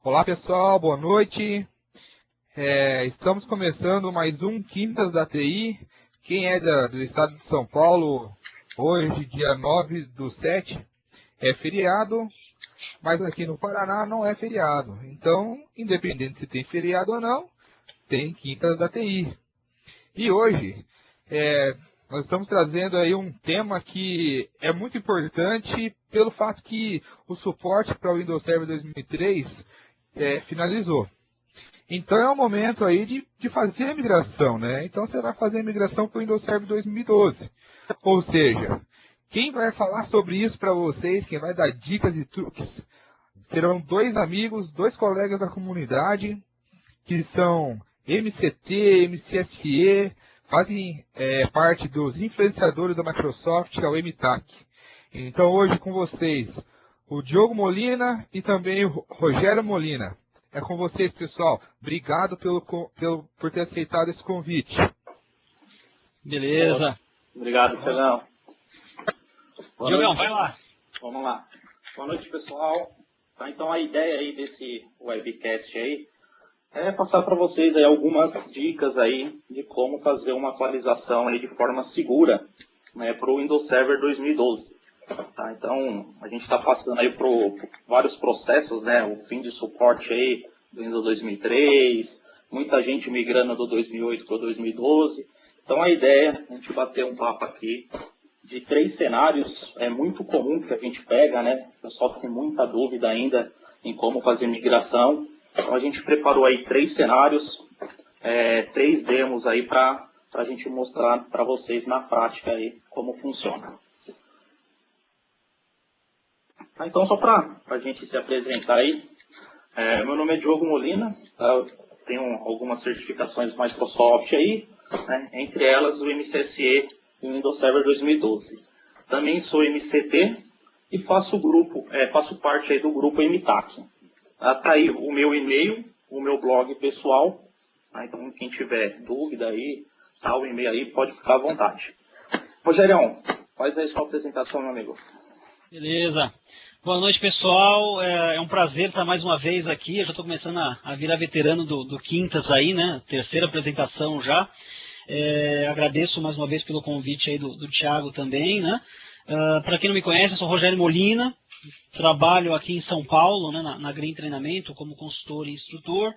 Olá pessoal, boa noite. Estamos começando mais um Quintas da TI. Quem é do estado de São Paulo, hoje, dia 9/7, é feriado, mas aqui no Paraná não é feriado. Então, independente se tem feriado ou não, tem Quintas da TI. E hoje, nós estamos trazendo aí um tema que é muito importante pelo fato que o suporte para o Windows Server 2003 finalizou. Então é o momento aí de fazer a migração, né? Então você vai fazer a migração para o Windows Server 2012. Ou seja, quem vai falar sobre isso para vocês, quem vai dar dicas e truques, serão dois amigos, dois colegas da comunidade, que são MCT, MCSE, fazem parte dos influenciadores da Microsoft, que é o MTAC. Então hoje com vocês, o Diogo Molina e também o Rogério Molina. É com vocês, pessoal. Obrigado por ter aceitado esse convite. Beleza. Obrigado, Felão. Diogão, vai lá. Vamos lá. Boa noite, pessoal. Então, a ideia aí desse webcast aí é passar para vocês aí algumas dicas aí de como fazer uma atualização aí de forma segura, né, para o Windows Server 2012. Tá, então, a gente está passando aí por vários processos, né? O fim de suporte aí do Windows 2003, muita gente migrando do 2008 para o 2012. Então, a ideia é a gente bater um papo aqui de 3 cenários. É muito comum que a gente pega, né? O pessoal tem muita dúvida ainda em como fazer migração. Então, a gente preparou aí 3 cenários, 3 demos aí para a gente mostrar para vocês na prática aí como funciona. Então, só para a gente se apresentar aí, meu nome é Diogo Molina, tá? Eu tenho algumas certificações Microsoft aí, né? Entre elas o MCSE e o Windows Server 2012. Também sou MCT e faço parte aí do grupo MTAC. Tá aí o meu e-mail, o meu blog pessoal, tá? Então quem tiver dúvida aí, tá, o e-mail aí, pode ficar à vontade. Rogerião, faz aí sua apresentação, meu amigo. Beleza. Boa noite, pessoal. É um prazer estar mais uma vez aqui. Eu já estou começando a virar veterano do Quintas aí, né? Terceira apresentação já. Agradeço mais uma vez pelo convite aí do Thiago também, né? Para quem não me conhece, eu sou Rogério Molina. Trabalho aqui em São Paulo, né, na Green Treinamento, como consultor e instrutor.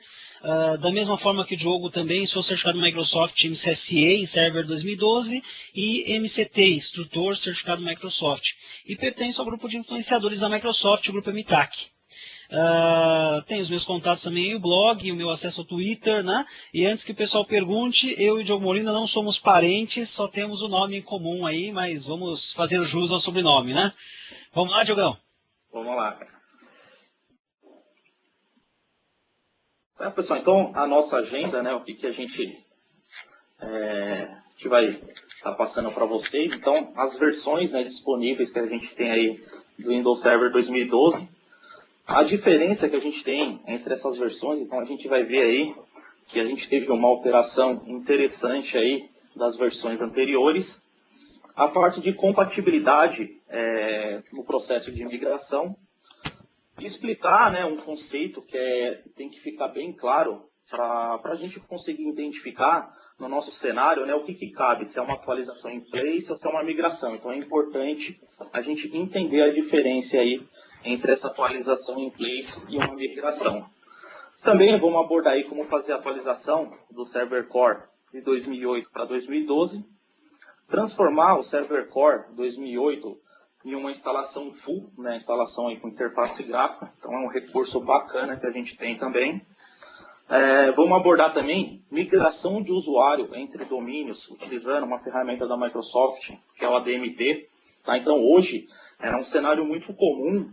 Da mesma forma que o Diogo também, sou certificado Microsoft MCSE em Server 2012 e MCT, instrutor certificado Microsoft. E pertenço ao grupo de influenciadores da Microsoft, o grupo MTAC. Tem os meus contatos também, o blog, o meu acesso ao Twitter, né? E antes que o pessoal pergunte, eu e o Diogo Molina não somos parentes, só temos o nome em comum aí, mas vamos fazer jus ao sobrenome, né? Vamos lá, Diogão? Vamos lá. Pessoal, então a nossa agenda, né, o que a gente vai estar passando para vocês. Então, as versões, né, disponíveis que a gente tem aí do Windows Server 2012. A diferença que a gente tem entre essas versões, então a gente vai ver aí que a gente teve uma alteração interessante aí das versões anteriores. A parte de compatibilidade no processo de migração. Explicar, né, um conceito que tem que ficar bem claro para a gente conseguir identificar no nosso cenário, né, o que cabe, se é uma atualização em place ou se é uma migração. Então é importante a gente entender a diferença aí entre essa atualização em place e uma migração. Também vamos abordar aí como fazer a atualização do Server Core de 2008 para 2012, transformar o Server Core 2008 em uma instalação full, né, instalação aí com interface gráfica. Então é um recurso bacana que a gente tem também. Vamos abordar também migração de usuário entre domínios, utilizando uma ferramenta da Microsoft, que é o ADMT. Tá? Então hoje é um cenário muito comum,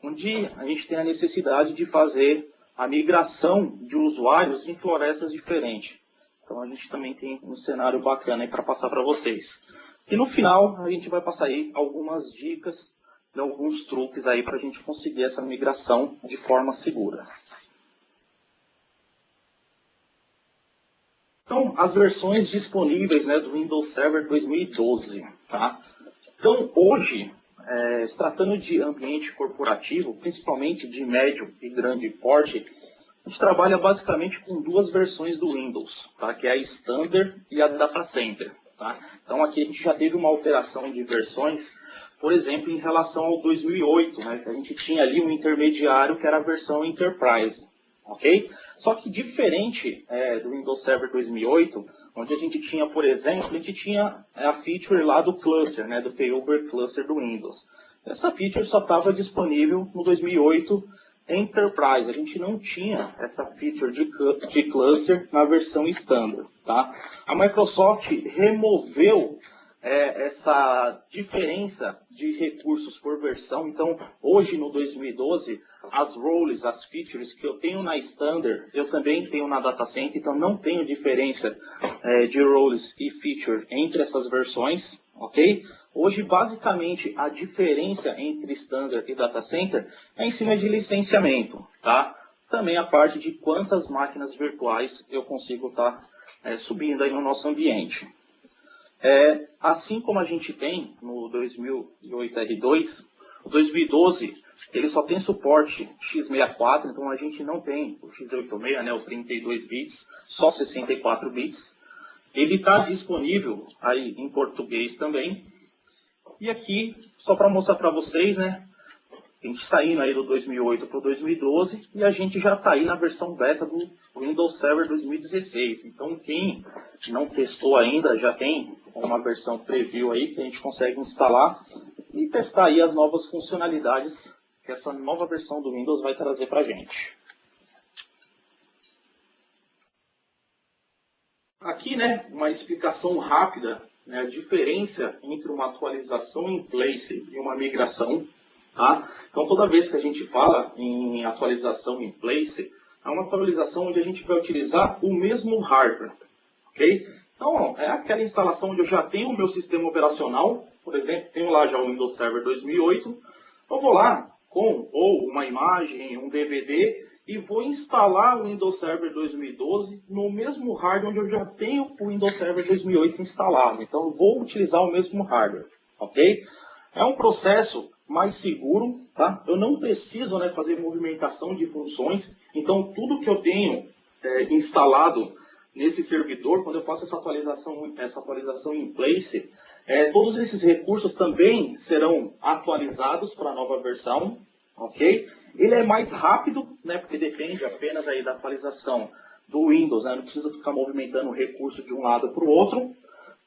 onde a gente tem a necessidade de fazer a migração de usuários em florestas diferentes. Então a gente também tem um cenário bacana aí para passar para vocês. E no final, a gente vai passar aí algumas dicas e alguns truques aí para a gente conseguir essa migração de forma segura. Então, as versões disponíveis, né, do Windows Server 2012. Tá? Então, hoje, se tratando de ambiente corporativo, principalmente de médio e grande porte, a gente trabalha basicamente com duas versões do Windows, tá? Que é a Standard e a Data Center. Tá? Então aqui a gente já teve uma alteração de versões, por exemplo, em relação ao 2008, né? Que a gente tinha ali um intermediário que era a versão Enterprise. Ok? Só que diferente do Windows Server 2008, onde a gente tinha, por exemplo, a gente tinha a feature lá do cluster, né, do failover cluster do Windows. Essa feature só estava disponível no 2008 Enterprise. A gente não tinha essa feature de cluster na versão standard. Tá? A Microsoft removeu essa diferença de recursos por versão. Então, hoje no 2012, as roles, as features que eu tenho na Standard, eu também tenho na Data Center, então não tenho diferença de roles e feature entre essas versões, ok? Hoje, basicamente, a diferença entre Standard e Data Center é em cima de licenciamento, tá? Também a parte de quantas máquinas virtuais eu consigo estar subindo aí no nosso ambiente. Assim como a gente tem no 2008 R2, o 2012 ele só tem suporte x64, então a gente não tem o x86, né, o 32 bits, só 64 bits. Ele está disponível aí em português também. E aqui, só para mostrar para vocês, né, a gente saindo aí do 2008 para o 2012 e a gente já está aí na versão beta do Windows Server 2016. Então, quem não testou ainda, já tem uma versão preview aí que a gente consegue instalar e testar aí as novas funcionalidades que essa nova versão do Windows vai trazer para a gente. Aqui, né, uma explicação rápida, né, a diferença entre uma atualização in place e uma migração. Tá? Então, toda vez que a gente fala em atualização in place, é uma atualização onde a gente vai utilizar o mesmo hardware. Okay? Então, é aquela instalação onde eu já tenho o meu sistema operacional, por exemplo, tenho lá já o Windows Server 2008, eu vou lá com ou uma imagem, um DVD, e vou instalar o Windows Server 2012 no mesmo hardware onde eu já tenho o Windows Server 2008 instalado. Então, eu vou utilizar o mesmo hardware. Ok? É um processo mais seguro, tá? Eu não preciso, né, fazer movimentação de funções, então tudo que eu tenho instalado nesse servidor, quando eu faço essa atualização in place, todos esses recursos também serão atualizados para a nova versão, ok? Ele é mais rápido, né, porque depende apenas aí da atualização do Windows, né? Não precisa ficar movimentando o recurso de um lado para o outro.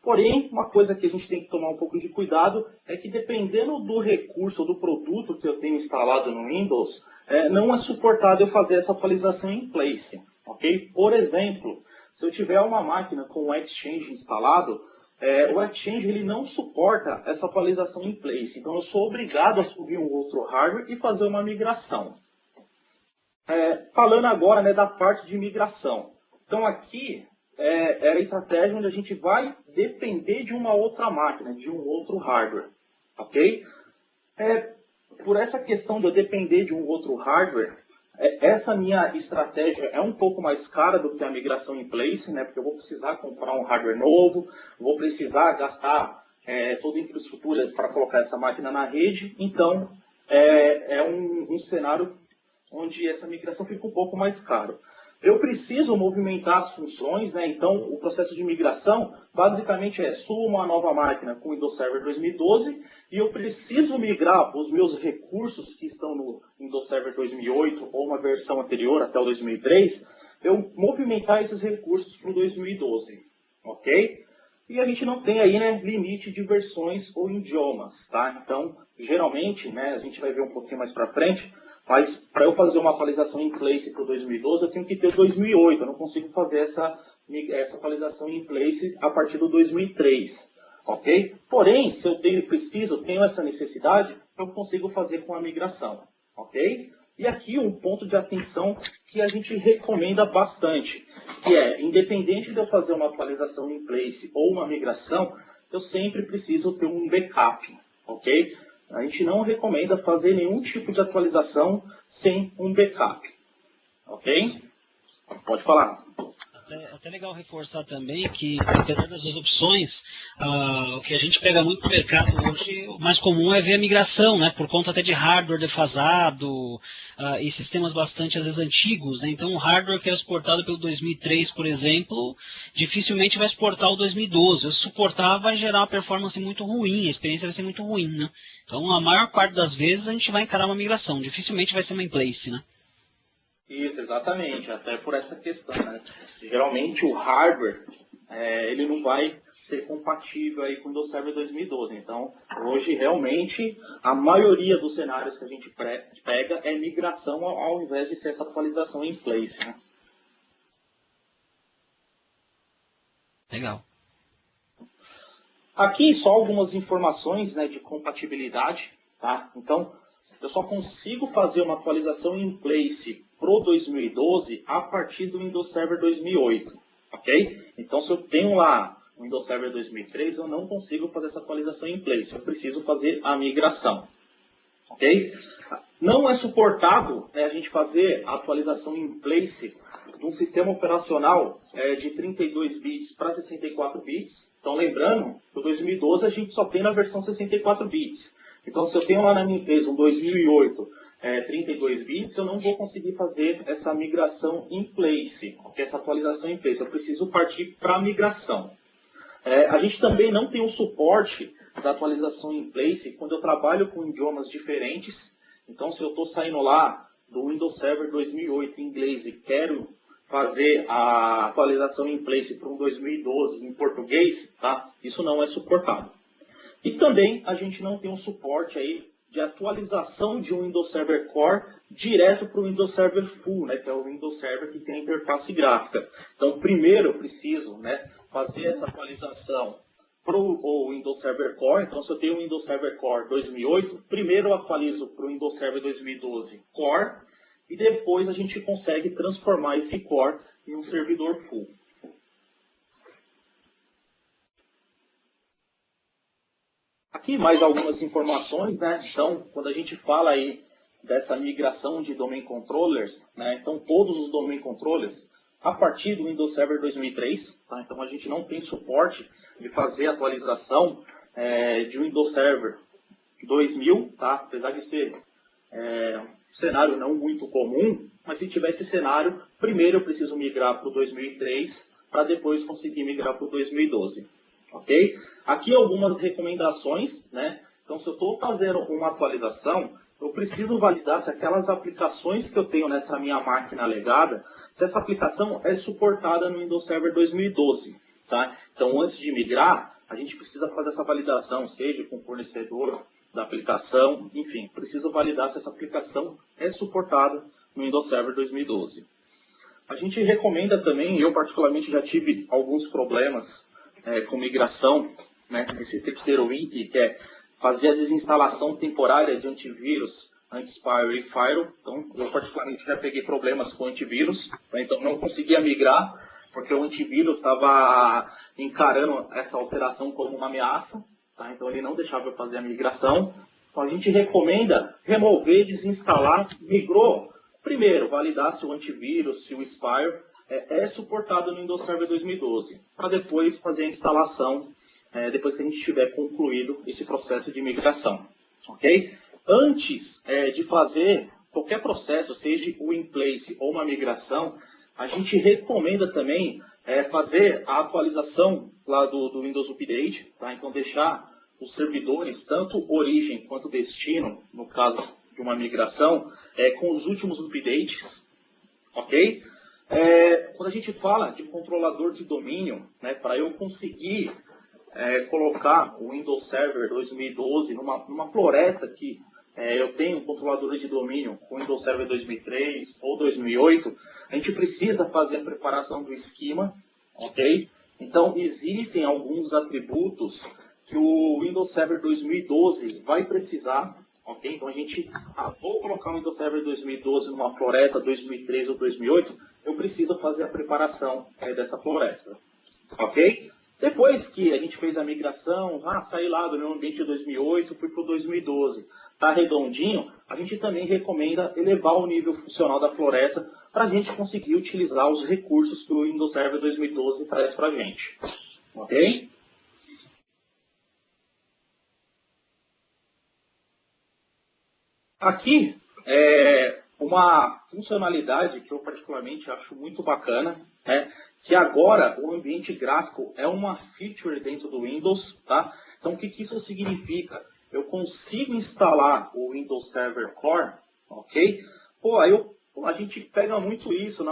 Porém, uma coisa que a gente tem que tomar um pouco de cuidado é que dependendo do recurso ou do produto que eu tenho instalado no Windows, não é suportado eu fazer essa atualização in place. Okay? Por exemplo, se eu tiver uma máquina com o Exchange instalado, o Exchange ele não suporta essa atualização in place. Então, eu sou obrigado a subir um outro hardware e fazer uma migração. Falando agora, né, da parte de migração. Então, aqui era a estratégia onde a gente vai depender de uma outra máquina, de um outro hardware. Ok? Por essa questão de eu depender de um outro hardware, essa minha estratégia é um pouco mais cara do que a migração in place, né? Porque eu vou precisar comprar um hardware novo, vou precisar gastar toda a infraestrutura para colocar essa máquina na rede. Então, é um cenário onde essa migração fica um pouco mais caro. Eu preciso movimentar as funções, né? Então o processo de migração basicamente subo uma nova máquina com o Windows Server 2012 e eu preciso migrar os meus recursos que estão no Windows Server 2008 ou uma versão anterior até o 2003, eu movimentar esses recursos para o 2012, ok? E a gente não tem aí, né, limite de versões ou idiomas, tá? Então, geralmente, né, a gente vai ver um pouquinho mais para frente, mas para eu fazer uma atualização in place para o 2012, eu tenho que ter o 2008. Eu não consigo fazer essa atualização in place a partir do 2003. Ok? Porém, se eu tenho essa necessidade, eu consigo fazer com a migração. Ok? E aqui um ponto de atenção que a gente recomenda bastante, que independente de eu fazer uma atualização in place ou uma migração, eu sempre preciso ter um backup. Ok? A gente não recomenda fazer nenhum tipo de atualização sem um backup. Ok? Pode falar. até legal reforçar também que, apesar das duas opções, o que a gente pega muito no mercado hoje, o mais comum é ver a migração, né, por conta até de hardware defasado e sistemas bastante, às vezes, antigos. Né? Então, o hardware que era suportado pelo 2003, por exemplo, dificilmente vai suportar o 2012. Se suportar, vai gerar uma performance muito ruim, a experiência vai ser muito ruim. Né? Então, a maior parte das vezes, a gente vai encarar uma migração. Dificilmente vai ser uma in-place, né? Isso, exatamente, até por essa questão, né? Geralmente o hardware, ele não vai ser compatível aí com o Windows Server 2012. Então, hoje, realmente, a maioria dos cenários que a gente pega é migração ao invés de ser essa atualização em place, né? Legal. Aqui só algumas informações, né, de compatibilidade, tá? Então, eu só consigo fazer uma atualização em place para o 2012 a partir do Windows Server 2008, ok? Então, se eu tenho lá o Windows Server 2003, eu não consigo fazer essa atualização em place, eu preciso fazer a migração, ok? Não é suportável, né, a gente fazer a atualização em place de um sistema operacional de 32 bits para 64 bits. Então, lembrando que o 2012 a gente só tem na versão 64 bits. Então, se eu tenho lá na minha empresa um 2008 32 bits, eu não vou conseguir fazer essa migração em place, essa atualização em place. Eu preciso partir para a migração. A gente também não tem o suporte da atualização em place quando eu trabalho com idiomas diferentes. Então, se eu estou saindo lá do Windows Server 2008 em inglês e quero fazer a atualização em place para um 2012 em português, tá? Isso não é suportado. E também a gente não tem um suporte aí de atualização de um Windows Server Core direto para o Windows Server Full, né, que é o Windows Server que tem interface gráfica. Então, primeiro eu preciso, né, fazer essa atualização para o Windows Server Core. Então, se eu tenho o Windows Server Core 2008, primeiro eu atualizo para o Windows Server 2012 Core e depois a gente consegue transformar esse Core em um servidor Full. Aqui mais algumas informações, né? Então, quando a gente fala aí dessa migração de domain controllers, né? Então todos os domain controllers a partir do Windows Server 2003, tá? Então a gente não tem suporte de fazer atualização de Windows Server 2000, tá? Apesar de ser um cenário não muito comum, mas se tiver esse cenário, primeiro eu preciso migrar para o 2003 para depois conseguir migrar para o 2012. Ok? Aqui algumas recomendações, né? Então, se eu estou fazendo uma atualização, eu preciso validar se aquelas aplicações que eu tenho nessa minha máquina legada, se essa aplicação é suportada no Windows Server 2012. Tá? Então, antes de migrar, a gente precisa fazer essa validação, seja com o fornecedor da aplicação, enfim, preciso validar se essa aplicação é suportada no Windows Server 2012. A gente recomenda também, eu particularmente já tive alguns problemas com migração, né, esse terceiro item, que é fazer a desinstalação temporária de antivírus, anti-spyware e firewall. Então, eu particularmente já peguei problemas com antivírus, né, então não conseguia migrar, porque o antivírus estava encarando essa alteração como uma ameaça, tá? Então ele não deixava eu fazer a migração. Então a gente recomenda remover, desinstalar, migrou, primeiro, validar se o antivírus, se o spyware é suportado no Windows Server 2012, para depois fazer a instalação, depois que a gente tiver concluído esse processo de migração. Ok? Antes de fazer qualquer processo, seja o in place ou uma migração, a gente recomenda também fazer a atualização lá do Windows Update, tá? Então deixar os servidores, tanto origem quanto destino, no caso de uma migração, com os últimos updates, ok? Quando a gente fala de controlador de domínio, né, para eu conseguir colocar o Windows Server 2012 numa floresta que eu tenho controladores de domínio com Windows Server 2003 ou 2008, a gente precisa fazer a preparação do esquema, ok? Então, existem alguns atributos que o Windows Server 2012 vai precisar. Ok? Então a gente, vou colocar o Windows Server 2012 numa floresta 2003 ou 2008, eu preciso fazer a preparação dessa floresta. Ok? Depois que a gente fez a migração, saí lá do meu ambiente de 2008, fui para o 2012, tá redondinho, a gente também recomenda elevar o nível funcional da floresta para a gente conseguir utilizar os recursos que o Windows Server 2012 traz para a gente. Ok? Aqui é uma funcionalidade que eu particularmente acho muito bacana, né? Que agora o ambiente gráfico é uma feature dentro do Windows, tá? Então o que isso significa? Eu consigo instalar o Windows Server Core, ok? Pô, a gente pega muito isso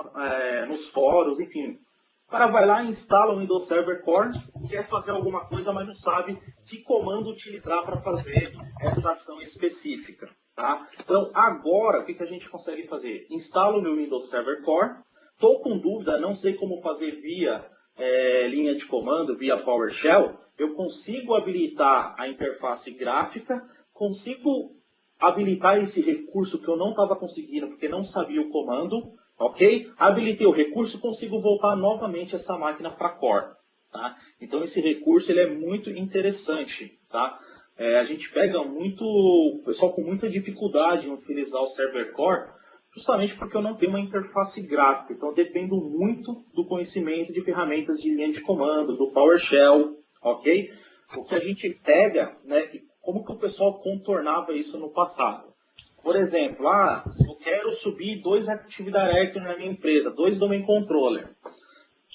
nos fóruns, enfim. O cara vai lá e instala o Windows Server Core, quer fazer alguma coisa, mas não sabe que comando utilizar para fazer essa ação específica. Tá? Então, agora, o que a gente consegue fazer? Instalo o meu Windows Server Core, estou com dúvida, não sei como fazer via linha de comando, via PowerShell, eu consigo habilitar a interface gráfica, consigo habilitar esse recurso que eu não estava conseguindo, porque não sabia o comando, ok? Habilitei o recurso, consigo voltar novamente essa máquina para Core. Tá? Então, esse recurso ele é muito interessante, tá? A gente pega o pessoal com muita dificuldade em utilizar o Server Core, justamente porque eu não tenho uma interface gráfica. Então, eu dependo muito do conhecimento de ferramentas de linha de comando, do PowerShell, ok? O que a gente pega, né, como que o pessoal contornava isso no passado? Por exemplo, eu quero subir 2 Active Directory na minha empresa, 2 Domain Controller.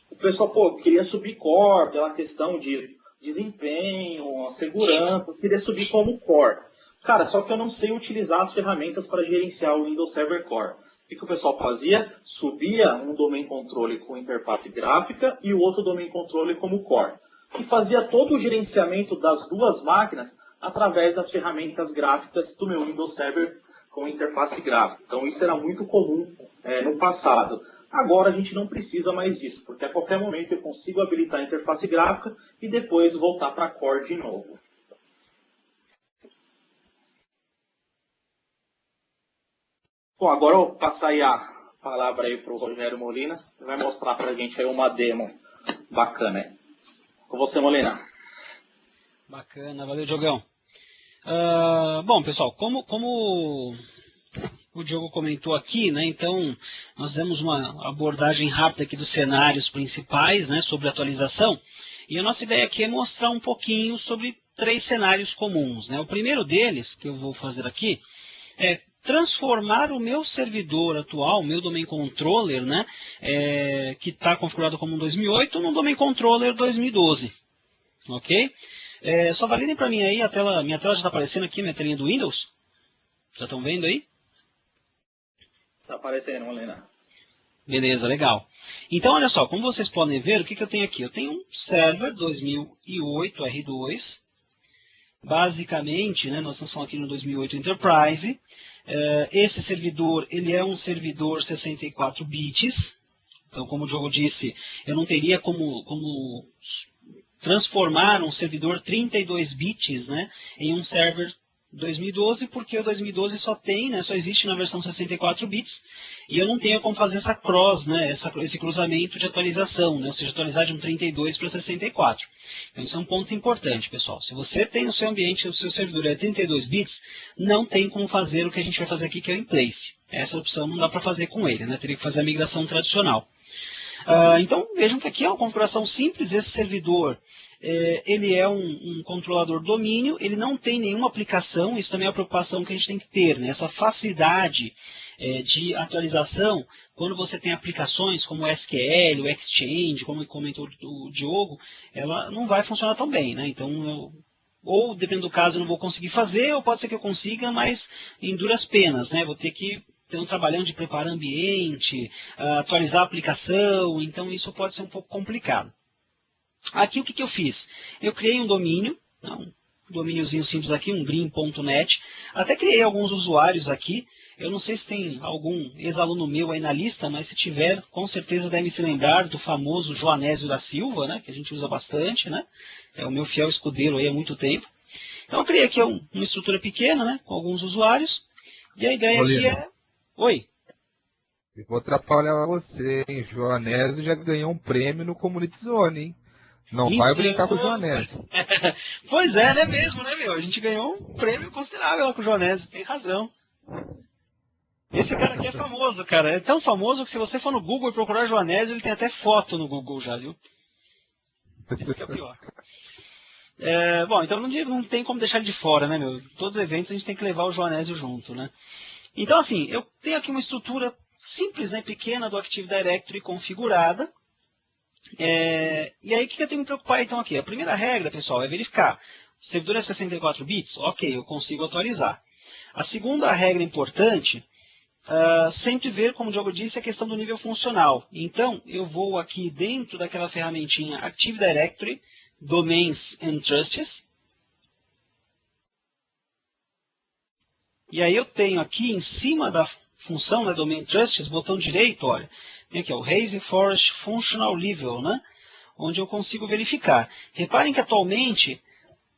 O pessoal, queria subir Core, pela questão de desempenho, segurança, eu queria subir como Core. Cara, só que eu não sei utilizar as ferramentas para gerenciar o Windows Server Core. O que o pessoal fazia? Subia um Domain Controller com interface gráfica e o outro Domain Controller como Core. E fazia todo o gerenciamento das duas máquinas através das ferramentas gráficas do meu Windows Server com interface gráfica. Então, isso era muito comum no passado. Agora a gente não precisa mais disso, porque a qualquer momento eu consigo habilitar a interface gráfica e depois voltar para a Core de novo. Bom, agora eu vou passar aí a palavra aí para o Rogério Molina, que vai mostrar para a gente aí uma demo bacana. Com você, Molina. Bacana, valeu, Diogão. Bom, pessoal, como o Diogo comentou aqui, né, então nós fizemos uma abordagem rápida aqui dos cenários principais, né, sobre atualização, e a nossa ideia aqui é mostrar um pouquinho sobre 3 cenários comuns. Né? O primeiro deles, que eu vou fazer aqui, é transformar o meu servidor atual, o meu Domain Controller, né, que está configurado como um 2008, num Domain Controller 2012. Ok? Só validem para mim aí, minha tela já está aparecendo aqui, minha telinha do Windows. Já estão vendo aí? Está aparecendo, Molina. Beleza, legal. Então, olha só, como vocês podem ver, o que eu tenho aqui? Eu tenho um server 2008 R2. Basicamente, né, nós estamos falando aqui no 2008 Enterprise. Esse servidor, ele é um servidor 64 bits. Então, como o Diogo disse, eu não teria como transformar um servidor 32 bits, né, em um server 2012, porque o 2012 só existe na versão 64 bits, e eu não tenho como fazer essa cross, né, esse cruzamento de atualização, né, ou seja, atualizar de um 32 para 64. Então, isso é um ponto importante, pessoal. Se você tem no seu ambiente, o seu servidor é 32 bits, não tem como fazer o que a gente vai fazer aqui, que é o in-place. Essa opção não dá para fazer com ele, né, teria que fazer a migração tradicional. Então, vejam que aqui é uma configuração simples. Esse servidor, ele é um controlador domínio, ele não tem nenhuma aplicação. Isso também é uma preocupação que a gente tem que ter, né? Essa facilidade de atualização, quando você tem aplicações como o SQL, o Exchange, como comentou o Diogo, ela não vai funcionar tão bem, né? Então, ou, dependendo do caso, eu não vou conseguir fazer, ou pode ser que eu consiga, mas em duras penas, né? Vou ter que ter um trabalhão de preparar ambiente, atualizar a aplicação, então isso pode ser um pouco complicado. Aqui o que eu fiz? Eu criei um domínio, um domíniozinho simples aqui, um green.net, até criei alguns usuários aqui. Eu não sei se tem algum ex-aluno meu aí na lista, mas se tiver, com certeza deve se lembrar do famoso Joanésio da Silva, né, que a gente usa bastante, né? É o meu fiel escudeiro aí há muito tempo. Então eu criei aqui uma estrutura pequena, né, com alguns usuários, e a ideia aqui é... Oi. Eu vou atrapalhar você, hein? Joanésio já ganhou um prêmio no Community Zone, hein? Não então, vai brincar com o Joanese. Pois é, né mesmo, né, meu? A gente ganhou um prêmio considerável lá com o Joanese, tem razão. Esse cara aqui é famoso, cara. É tão famoso que se você for no Google e procurar Joanese, ele tem até foto no Google já, viu? Isso que é o pior. Bom, então não tem como deixar ele de fora, né, meu? Todos os eventos a gente tem que levar o Joanésio junto, né? Então, assim, eu tenho aqui uma estrutura simples, né, pequena do Active Directory configurada. E aí, o que eu tenho que me preocupar, então, aqui? A primeira regra, pessoal, é verificar. O servidor é 64 bits? Ok, eu consigo atualizar. A segunda regra importante, sempre ver, como o Diogo disse, a questão do nível funcional. Então, eu vou aqui dentro daquela ferramentinha Active Directory, Domains and Trusts. E aí eu tenho aqui em cima da função, né, Domain Trusts, botão direito, olha, tem aqui o Hazy Forest Functional Level, né, onde eu consigo verificar. Reparem que atualmente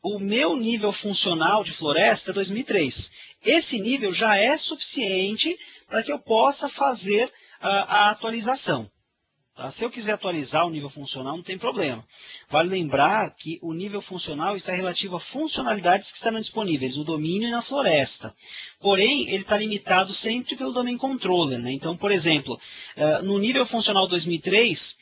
o meu nível funcional de floresta é 2003. Esse nível já é suficiente para que eu possa fazer a atualização. Tá? Se eu quiser atualizar o nível funcional, não tem problema. Vale lembrar que o nível funcional está relativo a funcionalidades que estarão disponíveis no domínio e na floresta. Porém, ele está limitado sempre pelo Domain Controller, né? Então, por exemplo, no nível funcional 2003,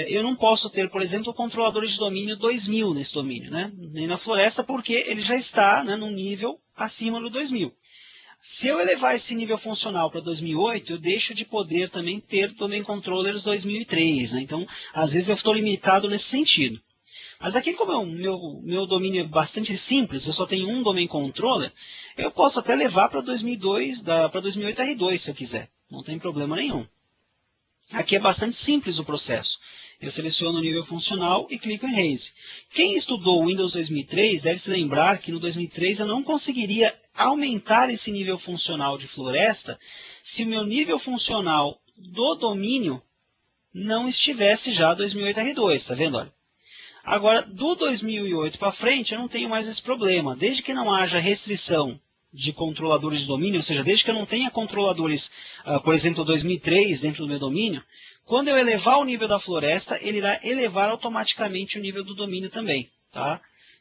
eu não posso ter, por exemplo, o controlador de domínio 2000 nesse domínio, né? Nem na floresta, porque ele já está, né, num nível acima do 2000. Se eu elevar esse nível funcional para 2008, eu deixo de poder também ter Domain Controllers 2003. Né? Então, às vezes eu estou limitado nesse sentido. Mas aqui, como o meu domínio é bastante simples, eu só tenho um Domain Controller, eu posso até levar para 2002, para 2008 R2 se eu quiser. Não tem problema nenhum. Aqui é bastante simples o processo. Eu seleciono o nível funcional e clico em Raise. Quem estudou o Windows 2003 deve se lembrar que no 2003 eu não conseguiria aumentar esse nível funcional de floresta se o meu nível funcional do domínio não estivesse já 2008 R2, está vendo? Olha. Agora, do 2008 para frente, eu não tenho mais esse problema. Desde que não haja restrição de controladores de domínio, ou seja, desde que eu não tenha controladores, por exemplo, 2003 dentro do meu domínio, quando eu elevar o nível da floresta, ele irá elevar automaticamente o nível do domínio também. Tá?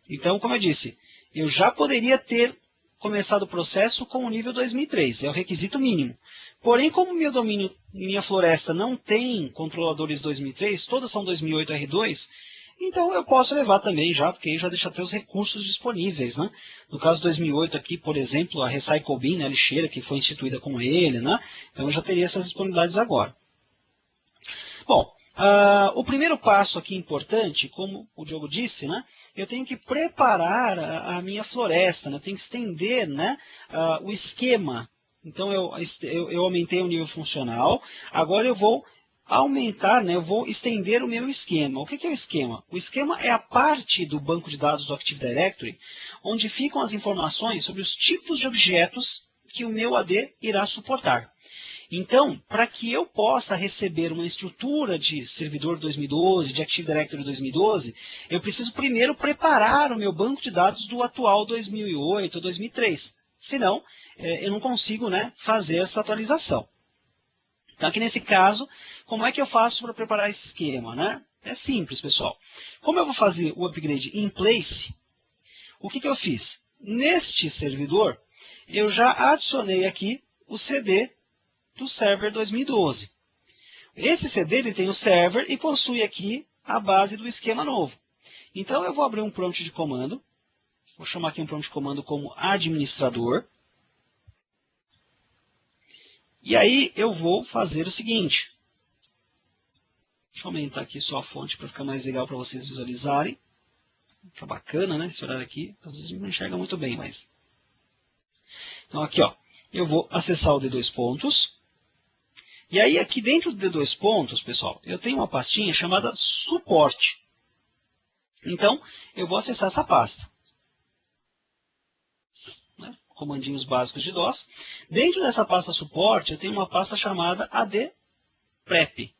Então, como eu disse, eu já poderia ter começado o processo com o nível 2003, é o requisito mínimo. Porém, como meu domínio, minha floresta não tem controladores 2003, todas são 2008 R2, então eu posso levar também já, porque aí já deixa até os recursos disponíveis. Né? No caso 2008 aqui, por exemplo, a Recycle Bin, né, a lixeira que foi instituída com ele, né? Então eu já teria essas disponibilidades agora. Bom, o primeiro passo aqui importante, como o Diogo disse, né, eu tenho que preparar a minha floresta, né, eu tenho que estender, né, o esquema. Então eu aumentei o nível funcional, agora eu vou aumentar, né, eu vou estender o meu esquema. O que é o esquema? O esquema é a parte do banco de dados do Active Directory, onde ficam as informações sobre os tipos de objetos que o meu AD irá suportar. Então, para que eu possa receber uma estrutura de servidor 2012, de Active Directory 2012, eu preciso primeiro preparar o meu banco de dados do atual 2008 ou 2003. Senão, eu não consigo, né, fazer essa atualização. Então, aqui nesse caso, como é que eu faço para preparar esse esquema? Né? É simples, pessoal. Como eu vou fazer o upgrade in place, o que eu fiz? Neste servidor, eu já adicionei aqui o CD do server 2012. Esse CD ele tem o server e possui aqui a base do esquema novo. Então, eu vou abrir um prompt de comando. Vou chamar aqui um prompt de comando como administrador. E aí eu vou fazer o seguinte. Deixa eu aumentar aqui só a fonte para ficar mais legal para vocês visualizarem. Fica bacana, né? Esse horário aqui, às vezes não enxerga muito bem, mas... Então aqui, ó, eu vou acessar o D2 pontos. E aí aqui dentro do D2 pontos, pessoal, eu tenho uma pastinha chamada suporte. Então, eu vou acessar essa pasta. Né? Comandinhos básicos de DOS. Dentro dessa pasta suporte, eu tenho uma pasta chamada AD-Prep.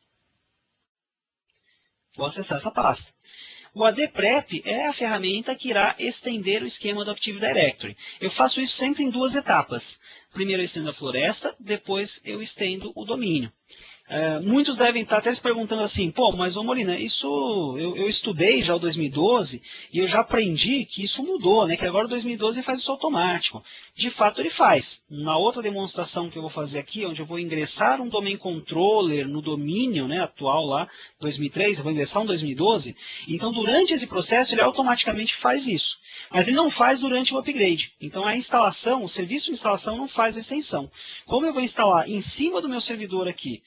Vou acessar essa pasta. O AD-Prep é a ferramenta que irá estender o esquema do Active Directory. Eu faço isso sempre em duas etapas. Primeiro eu estendo a floresta, depois eu estendo o domínio. Muitos devem estar até se perguntando assim, pô, mas ô Molina, isso eu estudei já o 2012 e eu já aprendi que isso mudou, né? Que agora o 2012 ele faz isso automático. De fato ele faz. Na outra demonstração que eu vou fazer aqui, onde eu vou ingressar um domain controller no domínio, né, atual lá, 2003, eu vou ingressar um 2012, então durante esse processo ele automaticamente faz isso. Mas ele não faz durante o upgrade. Então a instalação, o serviço de instalação não faz a extensão. Como eu vou instalar em cima do meu servidor aqui,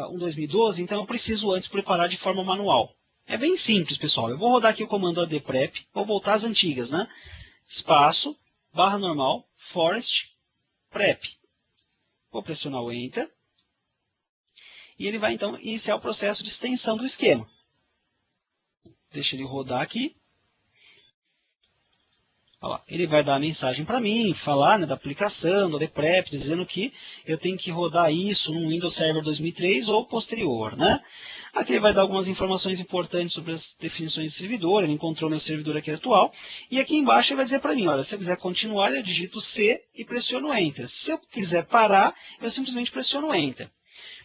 um 2012, então eu preciso antes preparar de forma manual. É bem simples, pessoal. Eu vou rodar aqui o comando adprep, vou voltar às antigas, né? Espaço, barra normal, forest, prep. Vou pressionar o Enter. E ele vai, então, iniciar o processo de extensão do esquema. Deixa ele rodar aqui. Olha lá, ele vai dar a mensagem para mim, falar, né, da aplicação, do adprep, dizendo que eu tenho que rodar isso no Windows Server 2003 ou posterior, né? Aqui ele vai dar algumas informações importantes sobre as definições de servidor, ele encontrou meu servidor aqui atual, e aqui embaixo ele vai dizer para mim, olha, se eu quiser continuar, eu digito C e pressiono Enter. Se eu quiser parar, eu simplesmente pressiono Enter.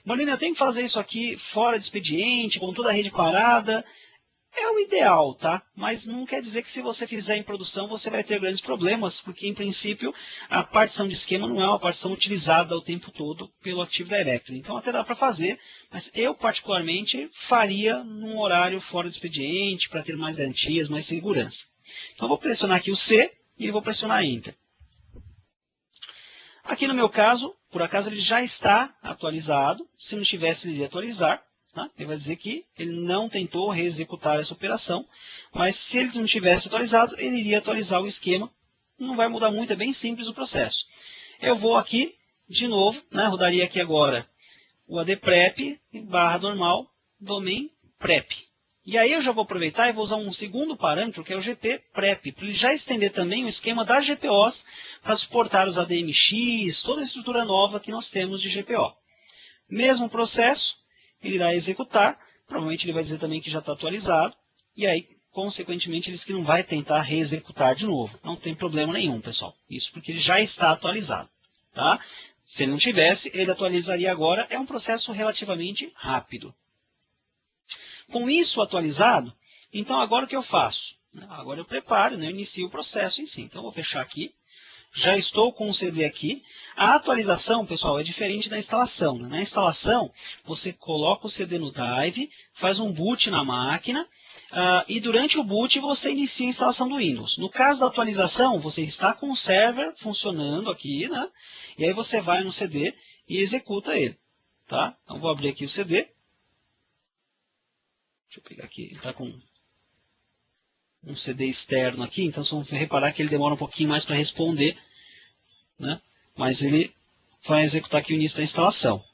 Molina, eu tenho que fazer isso aqui fora de expediente, com toda a rede parada. É o ideal, tá? Mas não quer dizer que se você fizer em produção você vai ter grandes problemas, porque em princípio a partição de esquema não é uma partição utilizada o tempo todo pelo Active Directory. Então até dá para fazer, mas eu particularmente faria num horário fora do expediente para ter mais garantias, mais segurança. Então eu vou pressionar aqui o C e vou pressionar Enter. Aqui no meu caso, por acaso ele já está atualizado. Se não tivesse, ele iria atualizar. Ele vai dizer que ele não tentou reexecutar essa operação, mas se ele não tivesse atualizado, ele iria atualizar o esquema. Não vai mudar muito, é bem simples o processo. Eu vou aqui, de novo, né, rodaria aqui agora o adprep, barra normal, domain prep. E aí eu já vou aproveitar e vou usar um segundo parâmetro, que é o gpprep, para ele já estender também o esquema da GPOs para suportar os ADMX, toda a estrutura nova que nós temos de GPO. Mesmo processo. Ele irá executar, provavelmente ele vai dizer também que já está atualizado, e aí, consequentemente, ele diz que não vai tentar reexecutar de novo. Não tem problema nenhum, pessoal. Isso porque ele já está atualizado. Tá? Se ele não tivesse, ele atualizaria agora. É um processo relativamente rápido. Com isso atualizado, então agora o que eu faço? Agora eu preparo, né? Eu inicio o processo em si. Então eu vou fechar aqui. Já estou com o CD aqui. A atualização, pessoal, é diferente da instalação. Na instalação, você coloca o CD no drive, faz um boot na máquina, e durante o boot você inicia a instalação do Windows. No caso da atualização, você está com o server funcionando aqui, né? E aí você vai no CD e executa ele. Tá? Então vou abrir aqui o CD. Deixa eu pegar aqui, ele está com um CD externo aqui, então vocês vão reparar que ele demora um pouquinho mais para responder, né? Mas ele vai executar aqui o início da instalação.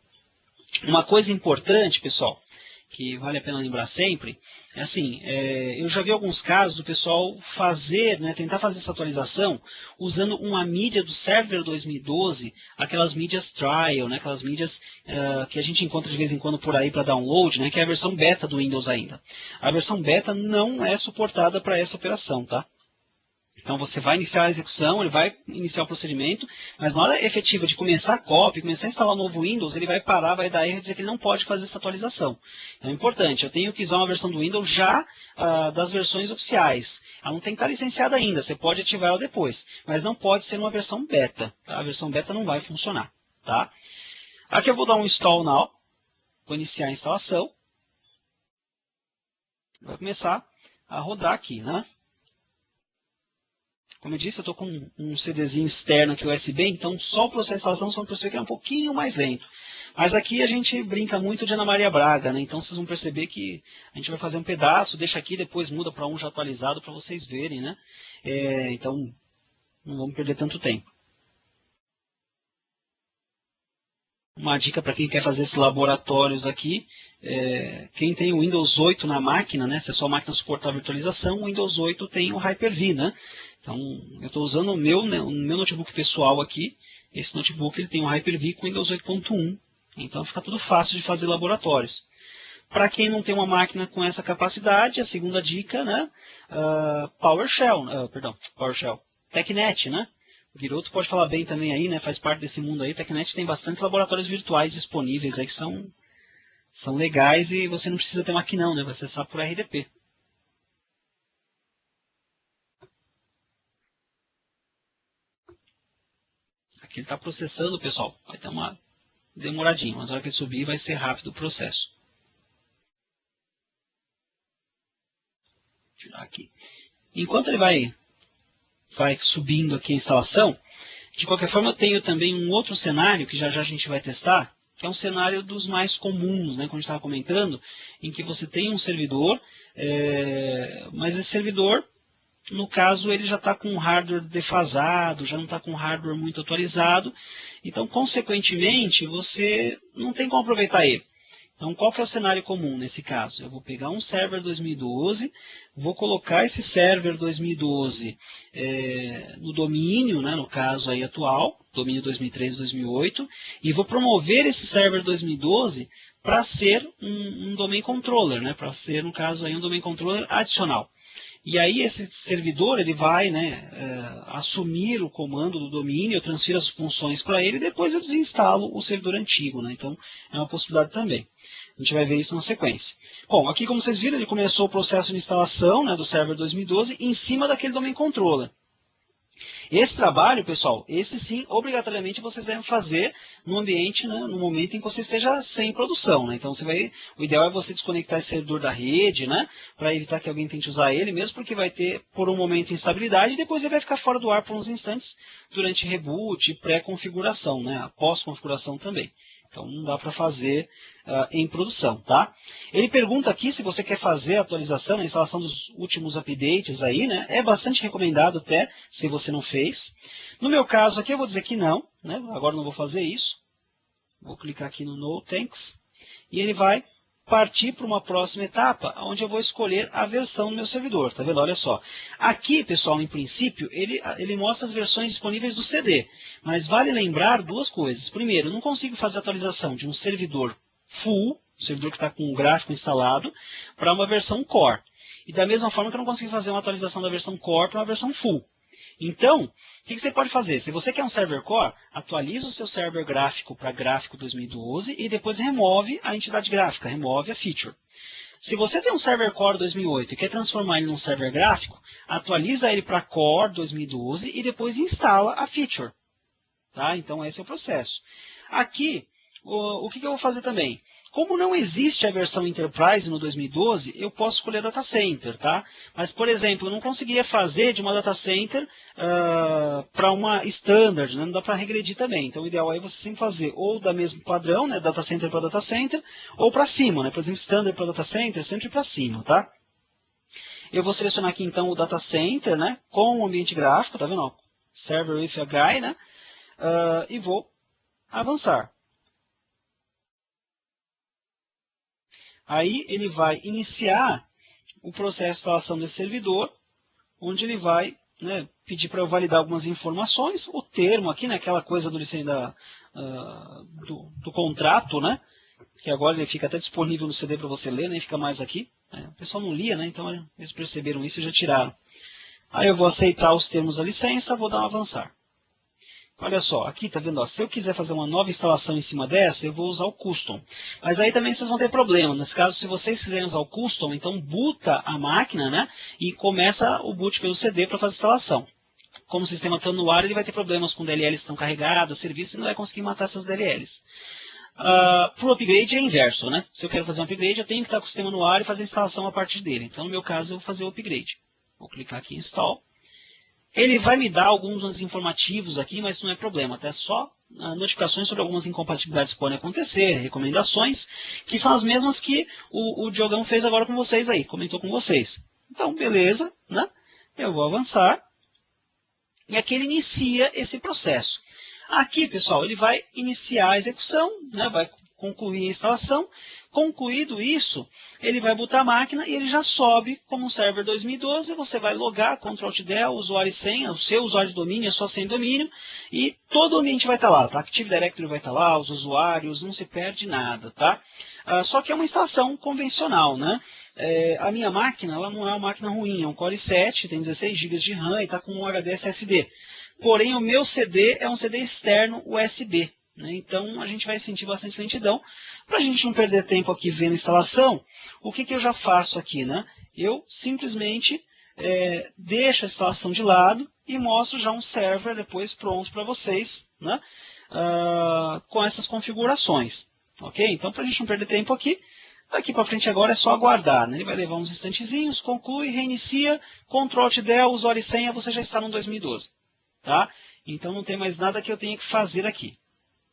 Uma coisa importante, pessoal, que vale a pena lembrar sempre, é assim, eu já vi alguns casos do pessoal fazer, né, tentar fazer essa atualização usando uma mídia do Server 2012, aquelas mídias trial, né, aquelas mídias que a gente encontra de vez em quando por aí para download, né, que é a versão beta do Windows ainda. A versão beta não é suportada para essa operação, tá? Então você vai iniciar a execução, ele vai iniciar o procedimento, mas na hora efetiva de começar a cópia, começar a instalar o novo Windows, ele vai parar, vai dar erro e dizer que ele não pode fazer essa atualização. Então é importante, eu tenho que usar uma versão do Windows já das versões oficiais. Ela não tem que estar licenciada ainda, você pode ativar ela depois, mas não pode ser uma versão beta. Tá? A versão beta não vai funcionar. Tá? Aqui eu vou dar um install now, vou iniciar a instalação. Vai começar a rodar aqui, né? Como eu disse, eu estou com um CDzinho externo aqui USB, então só o processo de instalação vocês vão perceber que é um pouquinho mais lento. Mas aqui a gente brinca muito de Ana Maria Braga, né? Então vocês vão perceber que a gente vai fazer um pedaço, deixa aqui, depois muda para um já atualizado para vocês verem, né? Então não vamos perder tanto tempo. Uma dica para quem quer fazer esses laboratórios aqui, quem tem o Windows 8 na máquina, né, se a sua máquina suportar a virtualização, o Windows 8 tem o Hyper-V, né? Então, eu estou usando o meu notebook pessoal aqui, esse notebook ele tem o Hyper-V com Windows 8.1, então fica tudo fácil de fazer laboratórios. Para quem não tem uma máquina com essa capacidade, a segunda dica, né, PowerShell, TechNet, né? O Viroto pode falar bem também aí, né? Faz parte desse mundo aí. TechNet tem bastante laboratórios virtuais disponíveis aí que são são legais e você não precisa ter maquinão, né? Vai acessar por RDP. Aqui ele está processando, pessoal. Vai ter uma demoradinha, mas na hora que ele subir vai ser rápido o processo. Vou tirar aqui. Enquanto ele vai subindo aqui a instalação, de qualquer forma eu tenho também um outro cenário que já a gente vai testar, que é um cenário dos mais comuns, né, como a gente estava comentando, em que você tem um servidor, mas esse servidor, no caso, ele já está com o hardware defasado, já não está com o hardware muito atualizado, então, consequentemente, você não tem como aproveitar ele. Então, qual que é o cenário comum nesse caso? Eu vou pegar um server 2012, vou colocar esse server 2012 no domínio, né, no caso aí atual, domínio 2003-2008, e vou promover esse server 2012 para ser um domain controller, né, para ser, no caso, aí, um domain controller adicional. E aí esse servidor ele vai, né, assumir o comando do domínio, eu transfiro as funções para ele e depois eu desinstalo o servidor antigo, né? Então é uma possibilidade também. A gente vai ver isso na sequência. Bom, aqui como vocês viram, ele começou o processo de instalação, né, do server 2012 em cima daquele domain controller. Esse trabalho, pessoal, esse sim, obrigatoriamente vocês devem fazer no ambiente, né, no momento em que você esteja sem produção, né? Então, o ideal é você desconectar esse servidor da rede, né, para evitar que alguém tente usar ele, mesmo porque vai ter, por um momento, instabilidade, e depois ele vai ficar fora do ar por uns instantes durante reboot, pré-configuração, né, pós-configuração também. Então, não dá para fazer em produção, tá? Ele pergunta aqui se você quer fazer a atualização, a instalação dos últimos updates aí, né? É bastante recomendado até, se você não fez. No meu caso aqui, eu vou dizer que não, né? Agora não vou fazer isso. Vou clicar aqui no No Thanks. E ele vai partir para uma próxima etapa, onde eu vou escolher a versão do meu servidor. Tá vendo? Olha só. Aqui, pessoal, em princípio, ele mostra as versões disponíveis do CD. Mas vale lembrar duas coisas. Primeiro, eu não consigo fazer atualização de um servidor full, servidor que está com o gráfico instalado, para uma versão core. E da mesma forma que eu não consigo fazer uma atualização da versão core para uma versão full. Então, o que você pode fazer? Se você quer um server core, atualiza o seu server gráfico para gráfico 2012 e depois remove a entidade gráfica, remove a feature. Se você tem um server core 2008 e quer transformar ele num server gráfico, atualiza ele para core 2012 e depois instala a feature. Tá? Então, esse é o processo. Aqui, o que eu vou fazer também? Como não existe a versão Enterprise no 2012, eu posso escolher Data Center, tá? Mas, por exemplo, eu não conseguiria fazer de uma Data Center para uma Standard, né? Não dá para regredir também. Então, o ideal é você sempre fazer ou da mesmo padrão, né? Data Center para Data Center, ou para cima, né? Por exemplo, Standard para Data Center, sempre para cima, tá? Eu vou selecionar aqui, então, o Data Center, né? Com o ambiente gráfico, tá vendo? Ó, Server with a Guy, né? E vou avançar. Aí ele vai iniciar o processo de instalação desse servidor, onde ele vai, né, pedir para eu validar algumas informações, o termo aqui, né, aquela coisa do contrato, né, que agora ele fica até disponível no CD para você ler, nem fica mais aqui. O pessoal não lia, né, então eles perceberam isso e já tiraram. Aí eu vou aceitar os termos da licença, vou dar um avançar. Olha só, aqui tá vendo, ó, se eu quiser fazer uma nova instalação em cima dessa, eu vou usar o Custom. Mas aí também vocês vão ter problema. Nesse caso, se vocês quiserem usar o Custom, então boota a máquina, né, e começa o boot pelo CD para fazer a instalação. Como o sistema está no ar, ele vai ter problemas com DLLs que estão carregadas, serviço, e não vai conseguir matar essas DLLs. Para o upgrade é inverso, né? Se eu quero fazer um upgrade, eu tenho que estar com o sistema no ar e fazer a instalação a partir dele. Então, no meu caso, eu vou fazer o upgrade. Vou clicar aqui em Install. Ele vai me dar alguns informativos aqui, mas isso não é problema. Até só notificações sobre algumas incompatibilidades que podem acontecer, recomendações, que são as mesmas que o Diogão fez agora com vocês aí, comentou com vocês. Então, beleza, né? Eu vou avançar. E aqui ele inicia esse processo. Aqui, pessoal, ele vai iniciar a execução, né? Vai concluir a instalação. Concluído isso, ele vai botar a máquina e ele já sobe como um server 2012. Você vai logar, Ctrl+Alt+Del, usuário e senha, o seu usuário de domínio é só sem domínio, e todo o ambiente vai estar lá, tá? Active Directory vai estar lá, os usuários, não se perde nada, tá? Só que é uma instalação convencional, né? A minha máquina, ela não é uma máquina ruim, é um Core i7, tem 16 GB de RAM e está com um HD SSD. Porém, o meu CD é um CD externo USB. né? Então, a gente vai sentir bastante lentidão. Para a gente não perder tempo aqui vendo a instalação, o que eu já faço aqui, né? Eu simplesmente deixo a instalação de lado e mostro já um server depois pronto para vocês, né? Com essas configurações. Ok? Então, para a gente não perder tempo aqui, daqui para frente agora é só aguardar, né? Ele vai levar uns instantezinhos, conclui, reinicia, Ctrl Alt Del, usuário e senha, você já está no 2012. Tá? Então não tem mais nada que eu tenha que fazer aqui.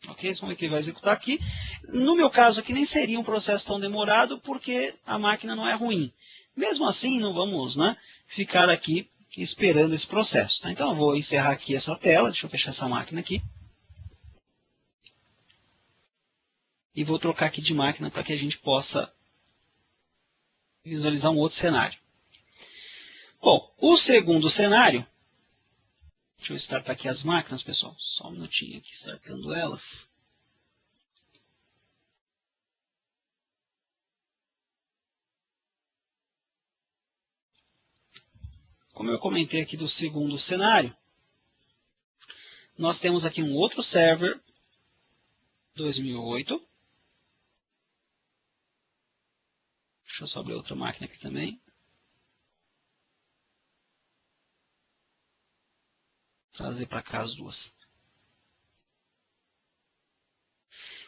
Ok? Vamos ver que ele vai executar aqui. No meu caso aqui nem seria um processo tão demorado, porque a máquina não é ruim. Mesmo assim, não vamos, né, ficar aqui esperando esse processo. Tá? Então eu vou encerrar aqui essa tela, deixa eu fechar essa máquina aqui. E vou trocar aqui de máquina para que a gente possa visualizar um outro cenário. Bom, o segundo cenário, deixa eu startar aqui as máquinas, pessoal, só um minutinho aqui, startando elas. Como eu comentei aqui do segundo cenário, nós temos aqui um outro server 2008. Deixa eu só abrir outra máquina aqui também. Trazer para cá as duas.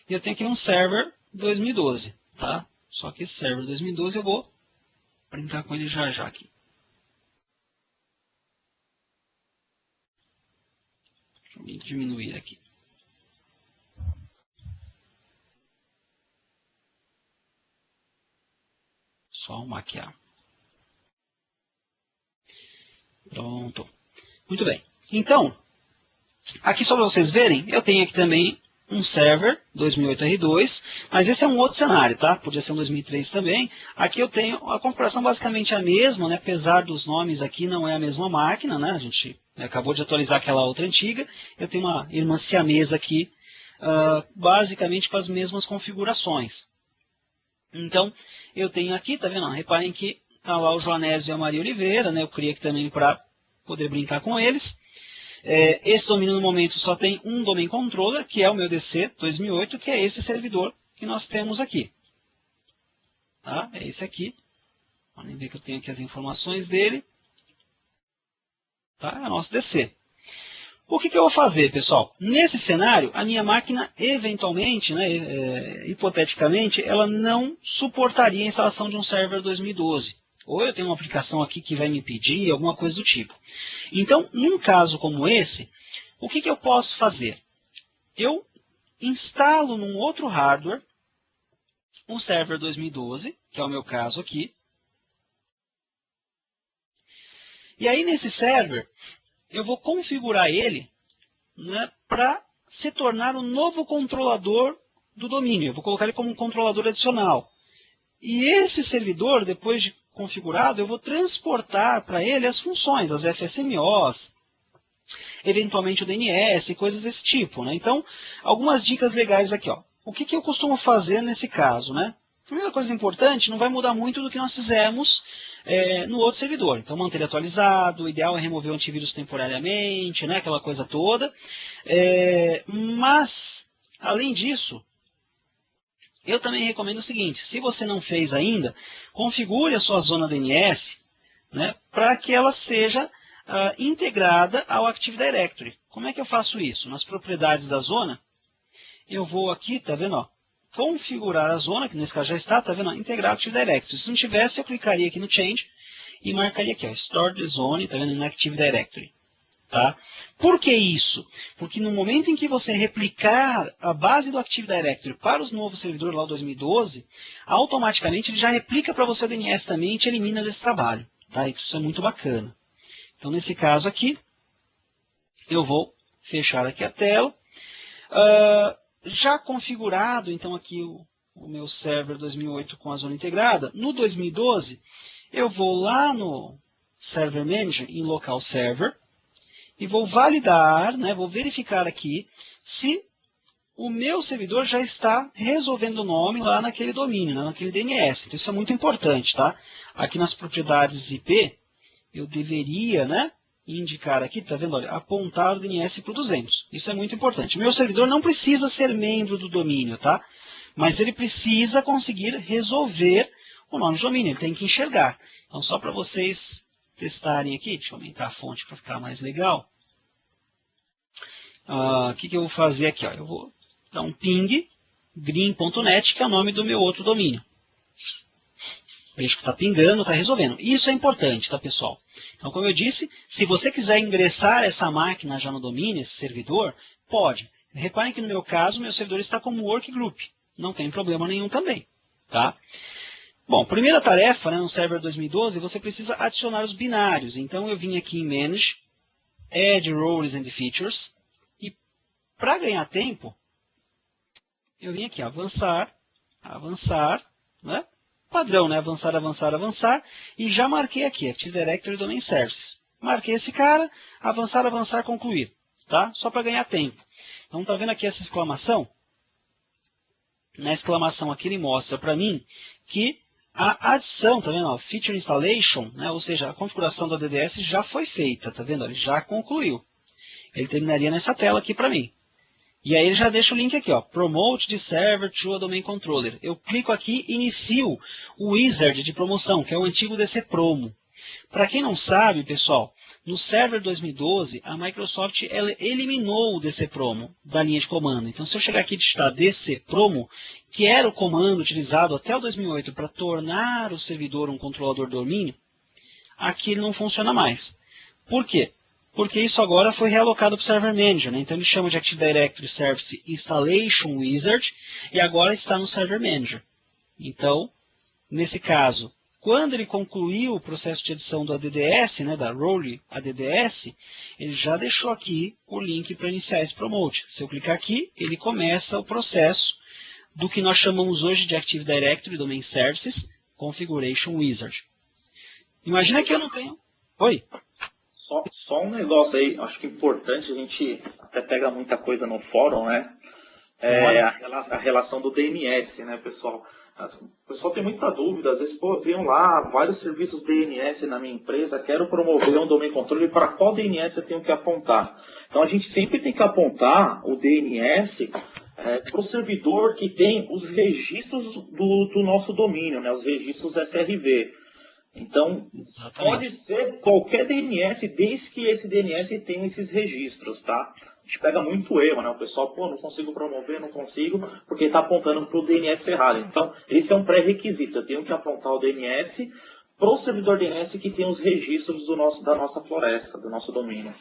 E eu tenho aqui um server 2012, tá? Só que esse server 2012 eu vou brincar com ele já já aqui. Deixa eu diminuir aqui. Só maquiar. Pronto. Muito bem. Então, aqui só para vocês verem, eu tenho aqui também um server 2008 R2, mas esse é um outro cenário, tá? Podia ser um 2003 também. Aqui eu tenho a configuração basicamente a mesma, né? Apesar dos nomes aqui, não é a mesma máquina, né? A gente acabou de atualizar aquela outra antiga. Eu tenho uma irmã siamesa aqui, basicamente com as mesmas configurações. Então, eu tenho aqui, tá vendo? Reparem que tá lá o Joanésio e a Maria Oliveira, né? Eu criei aqui também para poder brincar com eles. Esse domínio no momento só tem um domain controller, que é o meu DC 2008, que é esse servidor que nós temos aqui. Tá? É esse aqui. Podem ver que eu tenho aqui as informações dele. Tá? É o nosso DC. O que eu vou fazer, pessoal? Nesse cenário, a minha máquina, eventualmente, né, hipoteticamente, ela não suportaria a instalação de um server 2012. Ou eu tenho uma aplicação aqui que vai me pedir, alguma coisa do tipo. Então, num caso como esse, o que eu posso fazer? Eu instalo num outro hardware um server 2012, que é o meu caso aqui. E aí, nesse server, eu vou configurar ele, né, para se tornar o novo controlador do domínio. Eu vou colocar ele como um controlador adicional. E esse servidor, depois de configurado, eu vou transportar para ele as funções, as FSMOs, eventualmente o DNS, coisas desse tipo, né? Então, algumas dicas legais aqui, ó. O que eu costumo fazer nesse caso, né? Primeira coisa importante, não vai mudar muito do que nós fizemos no outro servidor. Então, manter ele atualizado, o ideal é remover o antivírus temporariamente, né? Aquela coisa toda. Mas, além disso, eu também recomendo o seguinte, se você não fez ainda, configure a sua zona DNS, né, para que ela seja integrada ao Active Directory. Como é que eu faço isso? Nas propriedades da zona, eu vou aqui, tá vendo, ó, configurar a zona, que nesse caso já está, tá vendo, ó, integrar ao Active Directory. Se não tivesse, eu clicaria aqui no Change e marcaria aqui, ó, Store the Zone, tá vendo, no Active Directory. Tá? Por que isso? Porque no momento em que você replicar a base do Active Directory para os novos servidores lá do 2012, automaticamente ele já replica para você o DNS também e te elimina desse trabalho. Tá? Isso é muito bacana. Então, nesse caso aqui, eu vou fechar aqui a tela. Já configurado, então, aqui o meu server 2008 com a zona integrada, no 2012, eu vou lá no Server Manager, em Local Server, e vou validar, né, vou verificar aqui se o meu servidor já está resolvendo o nome lá naquele domínio, né, naquele DNS. Isso é muito importante, tá? Aqui nas propriedades IP, eu deveria, né, indicar aqui, tá vendo? Olha, apontar o DNS para o 200. Isso é muito importante. Meu servidor não precisa ser membro do domínio, tá? Mas ele precisa conseguir resolver o nome de domínio. Ele tem que enxergar. Então, só para vocês testarem aqui, deixa eu aumentar a fonte para ficar mais legal. O que eu vou fazer aqui? Ó? Eu vou dar um ping, green.net, que é o nome do meu outro domínio. Vejo que está pingando, está resolvendo. Isso é importante, tá, pessoal? Então, como eu disse, se você quiser ingressar essa máquina já no domínio, esse servidor, pode. Reparem que no meu caso, meu servidor está como workgroup. Não tem problema nenhum também, tá? Bom, primeira tarefa, né, no Server 2012, você precisa adicionar os binários. Então, eu vim aqui em Manage, Add Roles and Features, e para ganhar tempo, eu vim aqui, avançar, avançar, né? Padrão, né? Avançar, avançar, avançar. E já marquei aqui, Active Directory Domain Services. Marquei esse cara, avançar, avançar, concluir. Tá? Só para ganhar tempo. Então, tá vendo aqui essa exclamação? Na exclamação aqui ele mostra para mim que a adição, tá vendo? Ó, Feature Installation, né? Ou seja, a configuração da DDS já foi feita, tá vendo? Ele já concluiu. Ele terminaria nessa tela aqui para mim. E aí ele já deixa o link aqui, ó, Promote the Server to a Domain Controller. Eu clico aqui e inicio o wizard de promoção, que é o antigo DC Promo. Para quem não sabe, pessoal, no Server 2012, a Microsoft ela eliminou o DC Promo da linha de comando. Então, se eu chegar aqui e digitar DC Promo, que era o comando utilizado até o 2008 para tornar o servidor um controlador de domínio, aqui ele não funciona mais. Por quê? Porque isso agora foi realocado para o Server Manager, né? Então ele chama de Active Directory Service Installation Wizard e agora está no Server Manager. Então, nesse caso, quando ele concluiu o processo de edição do ADDS, né, da Role ADDS, ele já deixou aqui o link para iniciar esse Promote. Se eu clicar aqui, ele começa o processo do que nós chamamos hoje de Active Directory Domain Services Configuration Wizard. Imagina que eu não tenho... Oi? Só um negócio aí, acho que é importante, a gente até pega muita coisa no fórum, né? A relação do DNS, né, pessoal? O pessoal tem muita dúvida, às vezes, pô, venham lá, vários serviços DNS na minha empresa, quero promover um domain controller, para qual DNS eu tenho que apontar? Então, a gente sempre tem que apontar o DNS para o servidor que tem os registros do nosso domínio, né, os registros SRV. Então, exatamente, pode ser qualquer DNS, desde que esse DNS tenha esses registros, tá? A gente pega muito erro, né? O pessoal, pô, não consigo promover, não consigo, porque está apontando para o DNS errado. Então, esse é um pré-requisito. Eu tenho que apontar o DNS para o servidor DNS que tem os registros da nossa floresta, do nosso domínio.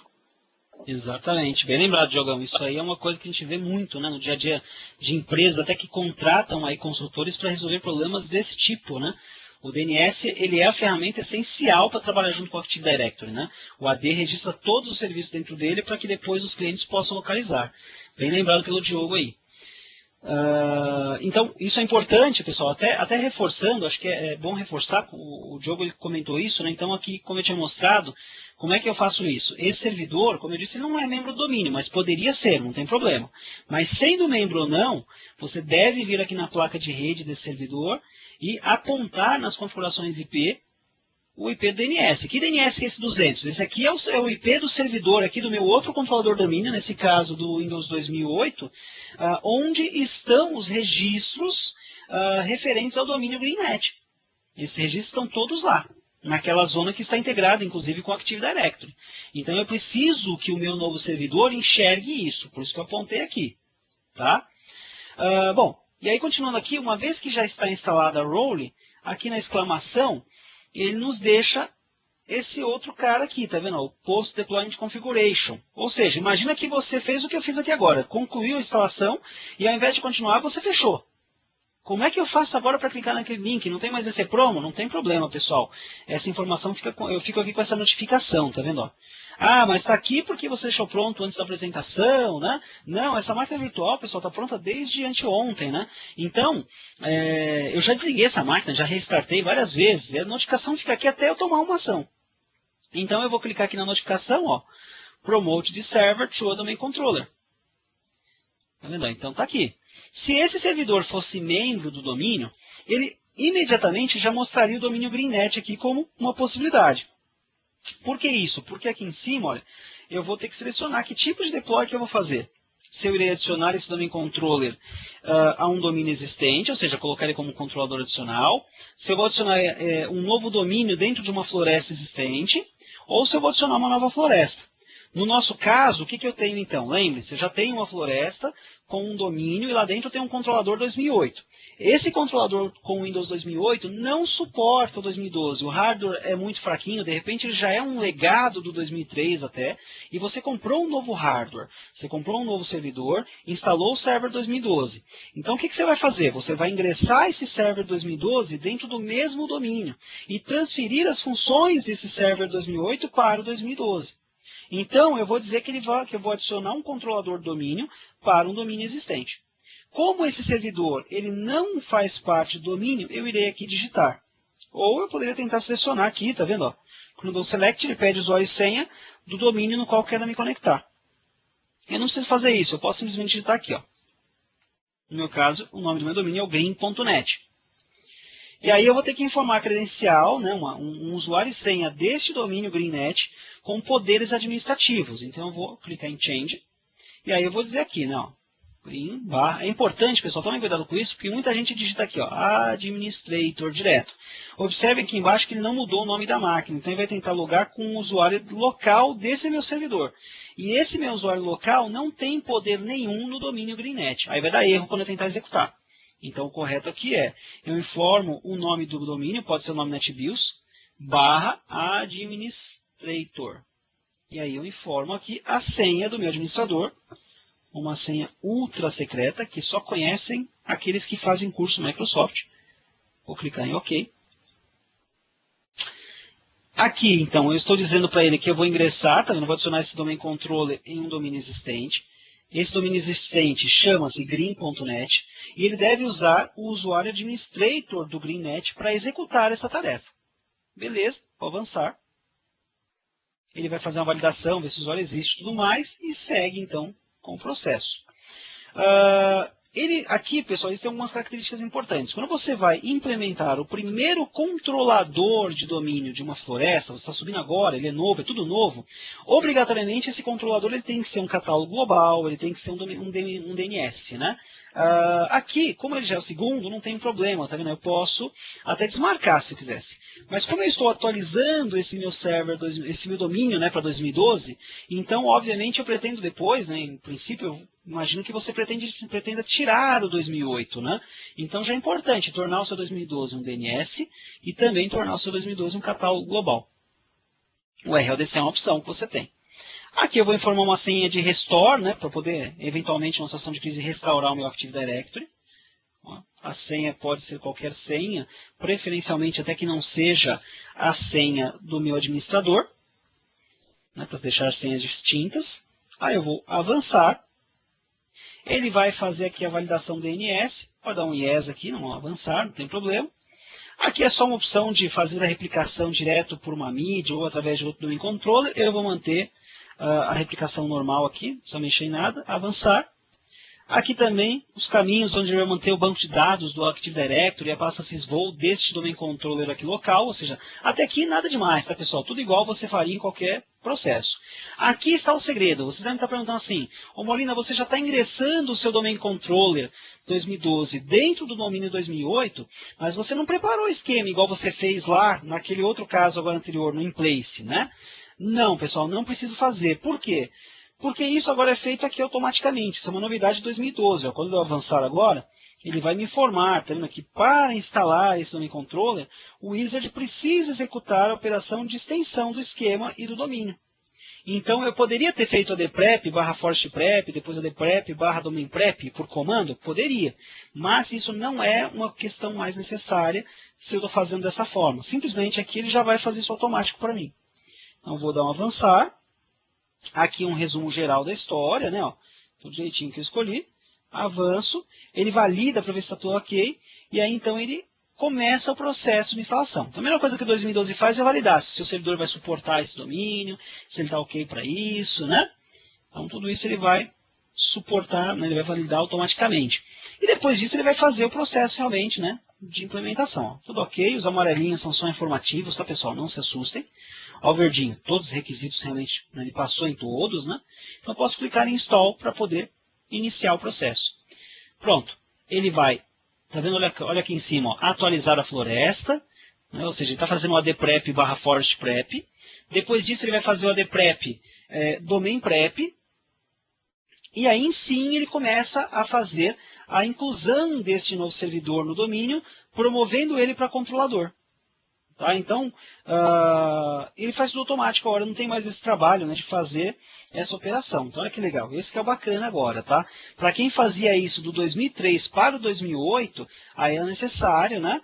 Exatamente, bem lembrado, Diogão. Isso aí é uma coisa que a gente vê muito, né, no dia a dia de empresas, até que contratam aí consultores para resolver problemas desse tipo, né? O DNS ele é a ferramenta essencial para trabalhar junto com o Active Directory, né? O AD registra todos os serviços dentro dele para que depois os clientes possam localizar. Bem lembrado pelo Diogo aí. Então, isso é importante, pessoal. Até reforçando, acho que é bom reforçar, o Diogo ele comentou isso, né? Então, aqui, como eu tinha mostrado, como é que eu faço isso? Esse servidor, como eu disse, ele não é membro do domínio, mas poderia ser, não tem problema. Mas sendo membro ou não, você deve vir aqui na placa de rede desse servidor e apontar nas configurações IP o IP do DNS. Que DNS é esse 200? Esse aqui é o IP do servidor aqui do meu outro controlador domínio, nesse caso do Windows 2008, onde estão os registros referentes ao domínio Greennet. Esses registros estão todos lá, naquela zona que está integrada, inclusive, com o Active Directory. Então, eu preciso que o meu novo servidor enxergue isso, por isso que eu apontei aqui. Tá? Bom, e aí, continuando aqui, uma vez que já está instalada a Role, aqui na exclamação, ele nos deixa esse outro cara aqui, tá vendo? O Post Deployment Configuration. Ou seja, imagina que você fez o que eu fiz aqui agora, concluiu a instalação e ao invés de continuar, você fechou. Como é que eu faço agora para clicar naquele link? Não tem mais esse promo? Não tem problema, pessoal. Essa informação eu fico aqui com essa notificação, tá vendo? Ó? Ah, mas está aqui porque você deixou pronto antes da apresentação, né? Não, essa máquina virtual, pessoal, está pronta desde anteontem, né? Então, eu já desliguei essa máquina, já restartei várias vezes, e a notificação fica aqui até eu tomar uma ação. Então, eu vou clicar aqui na notificação, ó, Promote the Server to a Domain Controller. Tá vendo? Então, está aqui. Se esse servidor fosse membro do domínio, ele imediatamente já mostraria o domínio Greennet aqui como uma possibilidade. Por que isso? Porque aqui em cima, olha, eu vou ter que selecionar que tipo de deploy que eu vou fazer. Se eu irei adicionar esse domain controller a um domínio existente, ou seja, colocar ele como controlador adicional, se eu vou adicionar um novo domínio dentro de uma floresta existente, ou se eu vou adicionar uma nova floresta. No nosso caso, o que eu tenho então? Lembre-se, eu já tenho uma floresta com um domínio e lá dentro tem um controlador 2008. Esse controlador com o Windows 2008 não suporta o 2012. O hardware é muito fraquinho, de repente ele já é um legado do 2003 até, e você comprou um novo hardware, você comprou um novo servidor, instalou o server 2012. Então o que você vai fazer? Você vai ingressar esse server 2012 dentro do mesmo domínio e transferir as funções desse server 2008 para o 2012. Então, eu vou dizer que eu vou adicionar um controlador domínio para um domínio existente. Como esse servidor ele não faz parte do domínio, eu irei aqui digitar. Ou eu poderia tentar selecionar aqui, tá vendo? Ó? Quando eu dou select, ele pede usuário e senha do domínio no qual eu quero me conectar. Eu não preciso fazer isso, eu posso simplesmente digitar aqui. Ó. No meu caso, o nome do meu domínio é o green.net. E aí eu vou ter que informar a credencial, né, um usuário e senha deste domínio GreenNet com poderes administrativos. Então eu vou clicar em Change. E aí eu vou dizer aqui, né, ó, Green bar. É importante, pessoal, tomem cuidado com isso, porque muita gente digita aqui, ó, Administrator direto. Observe aqui embaixo que ele não mudou o nome da máquina. Então ele vai tentar logar com o usuário local desse meu servidor. E esse meu usuário local não tem poder nenhum no domínio GreenNet. Aí vai dar erro quando eu tentar executar. Então, o correto aqui é, eu informo o nome do domínio, pode ser o nome NetBIOS, /administrator. E aí eu informo aqui a senha do meu administrador, uma senha ultra secreta, que só conhecem aqueles que fazem curso Microsoft. Vou clicar em OK. Aqui, então, eu estou dizendo para ele que eu vou ingressar, tá vendo? Eu vou adicionar esse domain controller em um domínio existente. Esse domínio existente chama-se green.net e ele deve usar o usuário administrator do GreenNet para executar essa tarefa. Beleza, vou avançar. Ele vai fazer uma validação, ver se o usuário existe e tudo mais, e segue então com o processo. Aqui, pessoal, existem algumas características importantes. Quando você vai implementar o primeiro controlador de domínio de uma floresta, você está subindo agora, ele é novo, é tudo novo, obrigatoriamente esse controlador ele tem que ser um catálogo global, ele tem que ser um DNS, né? Aqui, como ele já é o segundo, não tem problema, tá vendo? Eu posso até desmarcar se eu quisesse. Mas como eu estou atualizando esse meu server, esse meu domínio, né, para 2012, então, obviamente, eu pretendo depois, né, em princípio, eu imagino que você pretenda tirar o 2008, né? Então, já é importante tornar o seu 2012 um DNS e também tornar o seu 2012 um catálogo global. O RLDC é uma opção que você tem. Aqui eu vou informar uma senha de restore, né, para poder, eventualmente, numa situação de crise, restaurar o meu Active Directory. A senha pode ser qualquer senha, preferencialmente até que não seja a senha do meu administrador, né, para deixar senhas distintas. Aí eu vou avançar. Ele vai fazer aqui a validação DNS, pode dar um yes aqui, não avançar, não tem problema. Aqui é só uma opção de fazer a replicação direto por uma mídia ou através de outro domain controller. Eu vou manter a replicação normal aqui, só mexer em nada, avançar. Aqui também os caminhos onde ele vai manter o banco de dados do Active Directory e a pasta sysvol deste domain controller aqui local, ou seja, até aqui nada demais, tá pessoal? Tudo igual você faria em qualquer processo. Aqui está o segredo. Vocês devem estar perguntando assim, ô Molina, você já está ingressando o seu domain controller 2012 dentro do domínio 2008, mas você não preparou o esquema igual você fez lá naquele outro caso agora anterior, no InPlace, né? Não, pessoal, não preciso fazer. Por quê? Porque isso agora é feito aqui automaticamente. Isso é uma novidade de 2012. Ó. Quando eu avançar agora, ele vai me informar, tá vendo aqui, para instalar esse domain controller, o Wizard precisa executar a operação de extensão do esquema e do domínio. Então, eu poderia ter feito a dprep /forestprep, depois a dprep /domainprep por comando? Poderia. Mas isso não é uma questão mais necessária se eu estou fazendo dessa forma. Simplesmente aqui ele já vai fazer isso automático para mim. Então, vou dar um avançar. Aqui um resumo geral da história, né? Ó, tudo jeitinho que eu escolhi. Avanço. Ele valida para ver se está tudo ok. E aí, então, ele começa o processo de instalação. Então, a primeira coisa que o 2012 faz é validar se o seu servidor vai suportar esse domínio, se ele está ok para isso, né? Então, tudo isso ele vai suportar, né? Ele vai validar automaticamente. E depois disso, ele vai fazer o processo realmente, né? De implementação. Ó. Tudo ok. Os amarelinhos são só informativos, tá, pessoal? Não se assustem. ao verdinho, todos os requisitos realmente, né, ele passou em todos, né? Então eu posso clicar em Install para poder iniciar o processo. Pronto, ele vai, tá vendo? Olha aqui em cima, ó, atualizar a floresta, né? Ou seja, ele está fazendo o ADPrep barra Forest Prep. Depois disso ele vai fazer o ADPrep Domain Prep. E aí sim ele começa a fazer a inclusão deste novo servidor no domínio, promovendo ele para controlador. Tá? Então, ele faz tudo automático agora, não tem mais esse trabalho, né, de fazer essa operação. Então, olha que legal, esse que é o bacana agora. Tá? Para quem fazia isso do 2003 para o 2008, aí é necessário, né,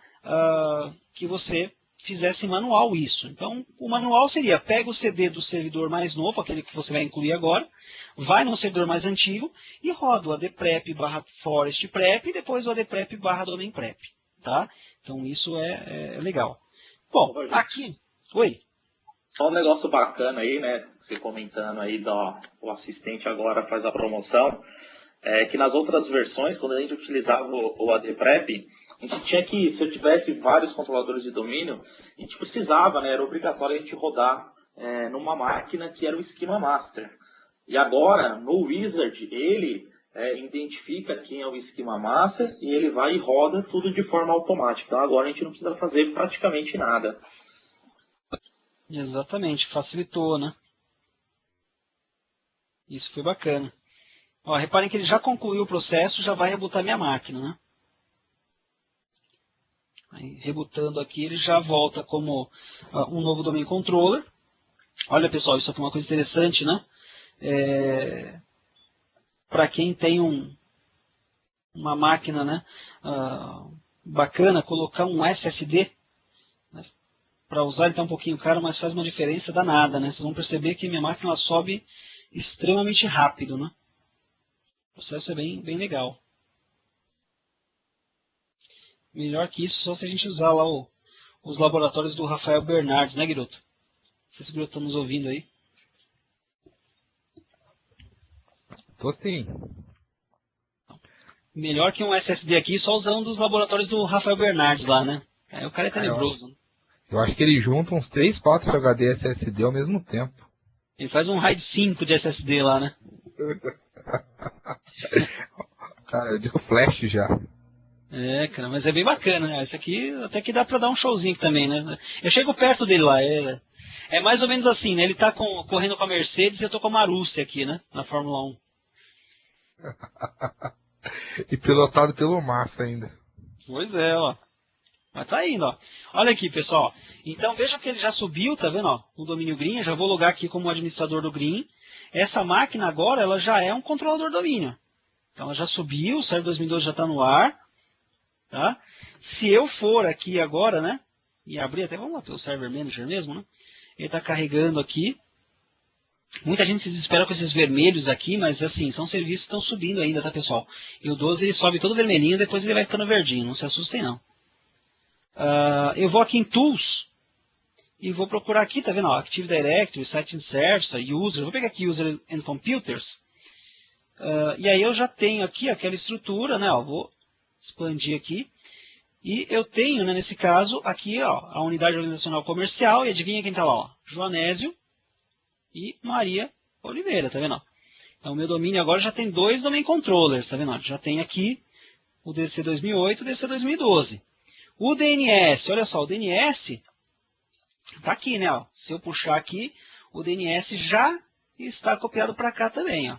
que você fizesse manual isso. Então, o manual seria, pega o CD do servidor mais novo, aquele que você vai incluir agora, vai no servidor mais antigo e roda o ADPrep barra Forest Prep e depois o ADPrep barra Domain Prep. Tá? Então, isso é legal. Bom, aqui... Oi. Só um negócio bacana aí, né? Você comentando aí, o assistente agora faz a promoção. Que nas outras versões, quando a gente utilizava o ADPrep, a gente tinha que, se eu tivesse vários controladores de domínio, a gente precisava, né? Era obrigatório a gente rodar numa máquina que era o Schema Master. E agora, no Wizard, ele identifica quem é o Schema Master e ele vai e roda tudo de forma automática. Então agora a gente não precisa fazer praticamente nada. Exatamente, facilitou, né? Isso foi bacana. Ó, reparem que ele já concluiu o processo, já vai rebootar minha máquina, né? Aí, rebutando aqui, ele já volta como um novo Domain Controller. Olha, pessoal, isso aqui é uma coisa interessante, né? Para quem tem uma máquina, né, bacana, colocar um SSD, né, para usar ele está um pouquinho caro, mas faz uma diferença danada, né? Vocês vão perceber que minha máquina ela sobe extremamente rápido, né? O processo é bem legal. Melhor que isso, só se a gente usar lá os laboratórios do Rafael Bernardes, né, Guiroto? Não sei se o Guiroto está nos ouvindo aí. Tô sim. Melhor que um SSD aqui, só usando um dos laboratórios do Rafael Bernardes lá, né? Aí o cara é tenebroso. Eu acho que ele junta uns 3, 4 HD SSD ao mesmo tempo. Ele faz um RAID 5 de SSD lá, né? Cara, eu disco flash já. Cara, mas é bem bacana, né? Esse aqui até que dá pra dar um showzinho também, né? Eu chego perto dele lá, é mais ou menos assim, né? Ele tá correndo com a Mercedes e eu tô com a Marussia aqui, né? Na Fórmula 1. E pilotado pelo Massa ainda. Pois é, ó. Mas tá indo, ó. Olha aqui, pessoal. Então veja que ele já subiu, tá vendo, ó? O domínio Green, eu já vou logar aqui como administrador do Green. Essa máquina agora, ela já é um controlador domínio. Então ela já subiu, o server 2012 já está no ar. Tá? Se eu for aqui agora, né? E abrir até, vamos lá pelo Server Manager mesmo, né? Ele está carregando aqui. Muita gente se desespera com esses vermelhos aqui, mas assim, são serviços que estão subindo ainda, tá, pessoal? E o 12 ele sobe todo vermelhinho, depois ele vai ficando verdinho, não se assustem não. Eu vou aqui em Tools e vou procurar aqui, tá vendo? Ó, Active Directory, Site Inserts, User. Vou pegar aqui User and Computers. E aí eu já tenho aqui aquela estrutura, né? Ó, vou expandir aqui. E eu tenho, né, nesse caso, aqui ó, a unidade organizacional comercial. E adivinha quem está lá? Ó? Joanésio e Maria Oliveira, tá vendo? Então o meu domínio agora já tem 2 domain controllers, tá vendo? Já tem aqui o DC 2008 e o DC 2012. O DNS, olha só, o DNS está aqui, né? Ó. Se eu puxar aqui, o DNS já está copiado para cá também, ó.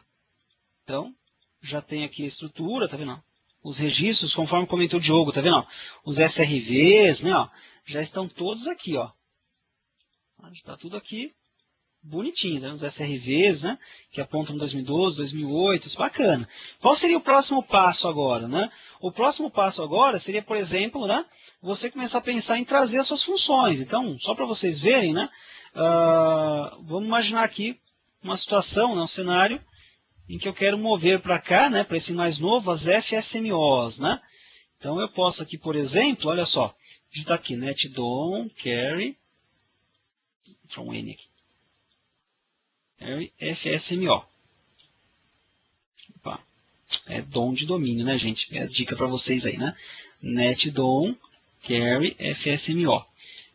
Então, já tem aqui a estrutura, tá vendo? Os registros, conforme comentou o Diogo, tá vendo? Os SRVs, né? Ó, já estão todos aqui, ó. Está tudo aqui bonitinho, né? Os SRVs, né? Que apontam 2012, 2008, isso é bacana. Qual seria o próximo passo agora, né? O próximo passo agora seria, por exemplo, né? Você começar a pensar em trazer as suas funções. Então, só para vocês verem, né? Vamos imaginar aqui uma situação, né? Um cenário em que eu quero mover para cá, né, para esse mais novo, as FSMOs, né? Então eu posso aqui, por exemplo, olha só, digitar aqui, netdom, carry, deixa um N aqui, carry FSMO. Opa, é dom de domínio, né, gente? É a dica para vocês aí, né? Netdom, carry FSMO.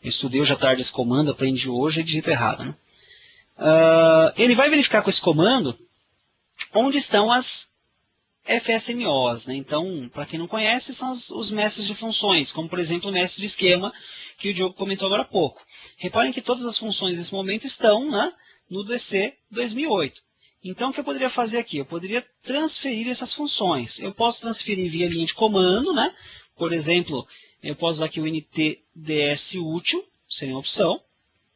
Eu estudei hoje à tarde esse comando, aprendi hoje e digito errado, né? Ele vai verificar com esse comando onde estão as FSMOs, né? Então, para quem não conhece, são os mestres de funções, como por exemplo o mestre de esquema que o Diogo comentou agora há pouco. Reparem que todas as funções nesse momento estão, né, no DC 2008. Então, o que eu poderia fazer aqui? Eu poderia transferir essas funções. Eu posso transferir via linha de comando, né? Por exemplo, eu posso usar aqui o NTDS útil, seria uma opção,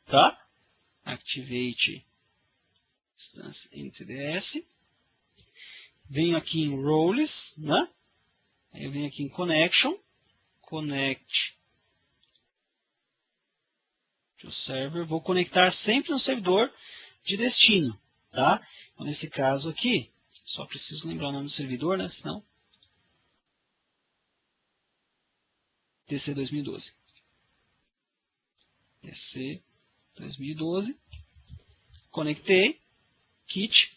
tá? Activate instance NTDS. Venho aqui em Roles, né? Aí eu venho aqui em Connection, Connect to Server. Vou conectar sempre no servidor de destino, tá? Então, nesse caso aqui, só preciso lembrar o nome do servidor, né? Senão, DC 2012. DC 2012. Conectei, Kit.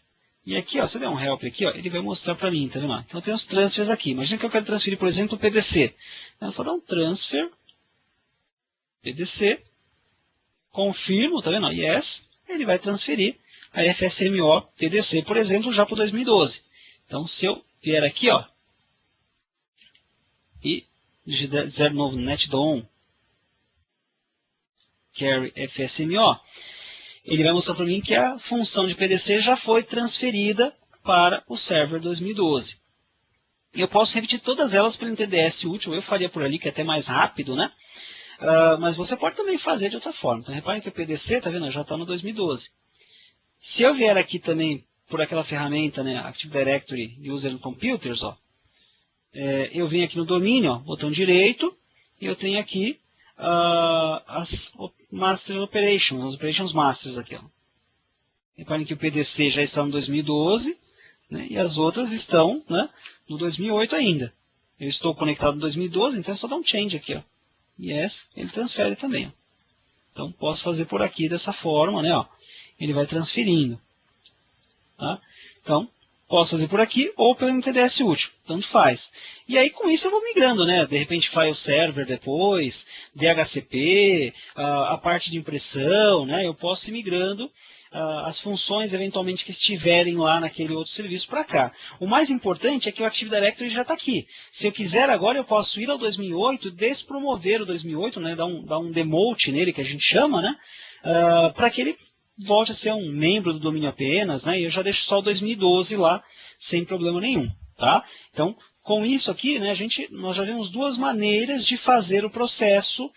E aqui, ó, se eu der um help aqui, ó, ele vai mostrar para mim, tá vendo? Então tem os transfers aqui. Imagina que eu quero transferir, por exemplo, o PDC. Então, é só dar um transfer, PDC, confirmo, tá vendo? Yes, ele vai transferir a FSMO PDC, por exemplo, já para o 2012. Então, se eu vier aqui, ó, e dizer novo netdom carry FSMO, ele vai mostrar para mim que a função de PDC já foi transferida para o server 2012. Eu posso repetir todas elas pelo NTDS útil, eu faria por ali, que é até mais rápido, né? Mas você pode também fazer de outra forma. Então, reparem que o PDC, tá vendo? Já está no 2012. Se eu vier aqui também por aquela ferramenta, né, Active Directory User and Computers, ó, eu venho aqui no domínio, ó, botão direito, e eu tenho aqui as Master Operations, as Operations Masters aqui. Ó. Reparem que o PDC já está no 2012, né, e as outras estão, né, no 2008 ainda. Eu estou conectado no 2012, então é só dar um change aqui. Ó. Yes, ele transfere também. Ó. Então, posso fazer por aqui dessa forma, né, ó, ele vai transferindo. Tá? Então, posso fazer por aqui ou pelo NTDS útil, tanto faz. E aí, com isso, eu vou migrando, né? De repente, file server depois, DHCP, a parte de impressão, né? Eu posso ir migrando as funções, eventualmente, que estiverem lá naquele outro serviço para cá. O mais importante é que o Active Directory já está aqui. Se eu quiser agora, eu posso ir ao 2008, despromover o 2008, né? Dar um demote nele, que a gente chama, né? Para que ele volte a ser um membro do domínio apenas, né? E eu já deixo só o 2012 lá, sem problema nenhum, tá? Então, com isso aqui, né, nós já vimos duas maneiras de fazer o processo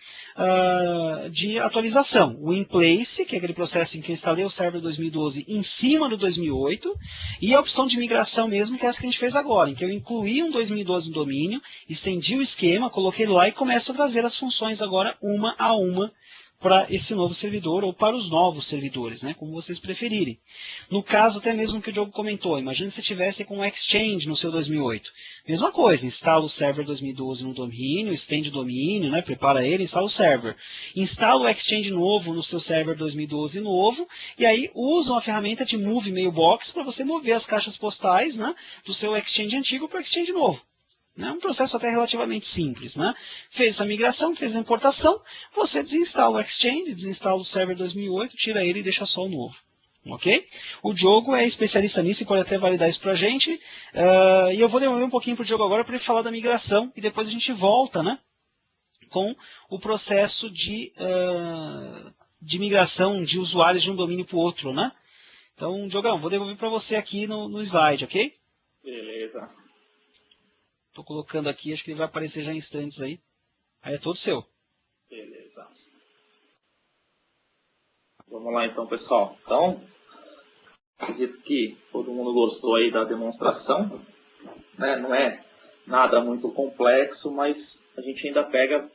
de atualização. O in place, que é aquele processo em que eu instalei o server 2012 em cima do 2008, e a opção de migração mesmo, que é essa que a gente fez agora, em que eu incluí um 2012 no domínio, estendi o esquema, coloquei lá e começo a trazer as funções agora uma a uma para esse novo servidor ou para os novos servidores, né, como vocês preferirem. No caso, até mesmo que o Diogo comentou, imagine se você tivesse com o Exchange no seu 2008. Mesma coisa, instala o server 2012 no domínio, estende o domínio, né, prepara ele, instala o server. Instala o Exchange novo no seu server 2012 novo, e aí usa uma ferramenta de Move Mailbox para você mover as caixas postais, né, do seu Exchange antigo para o Exchange novo. É um processo até relativamente simples. Né? Fez essa migração, fez a importação, você desinstala o Exchange, desinstala o Server 2008, tira ele e deixa só o novo. Ok? O Diogo é especialista nisso e pode até validar isso para a gente. E eu vou devolver um pouquinho para o Diogo agora para ele falar da migração e depois a gente volta, né, com o processo de migração de usuários de um domínio para o outro. Né? Então, Diogão, vou devolver para você aqui no slide, ok? Beleza. Estou colocando aqui, acho que ele vai aparecer já em instantes aí. Aí é todo seu. Beleza. Vamos lá então, pessoal. Então, acredito que todo mundo gostou aí da demonstração. Né? Não é nada muito complexo, mas a gente ainda pega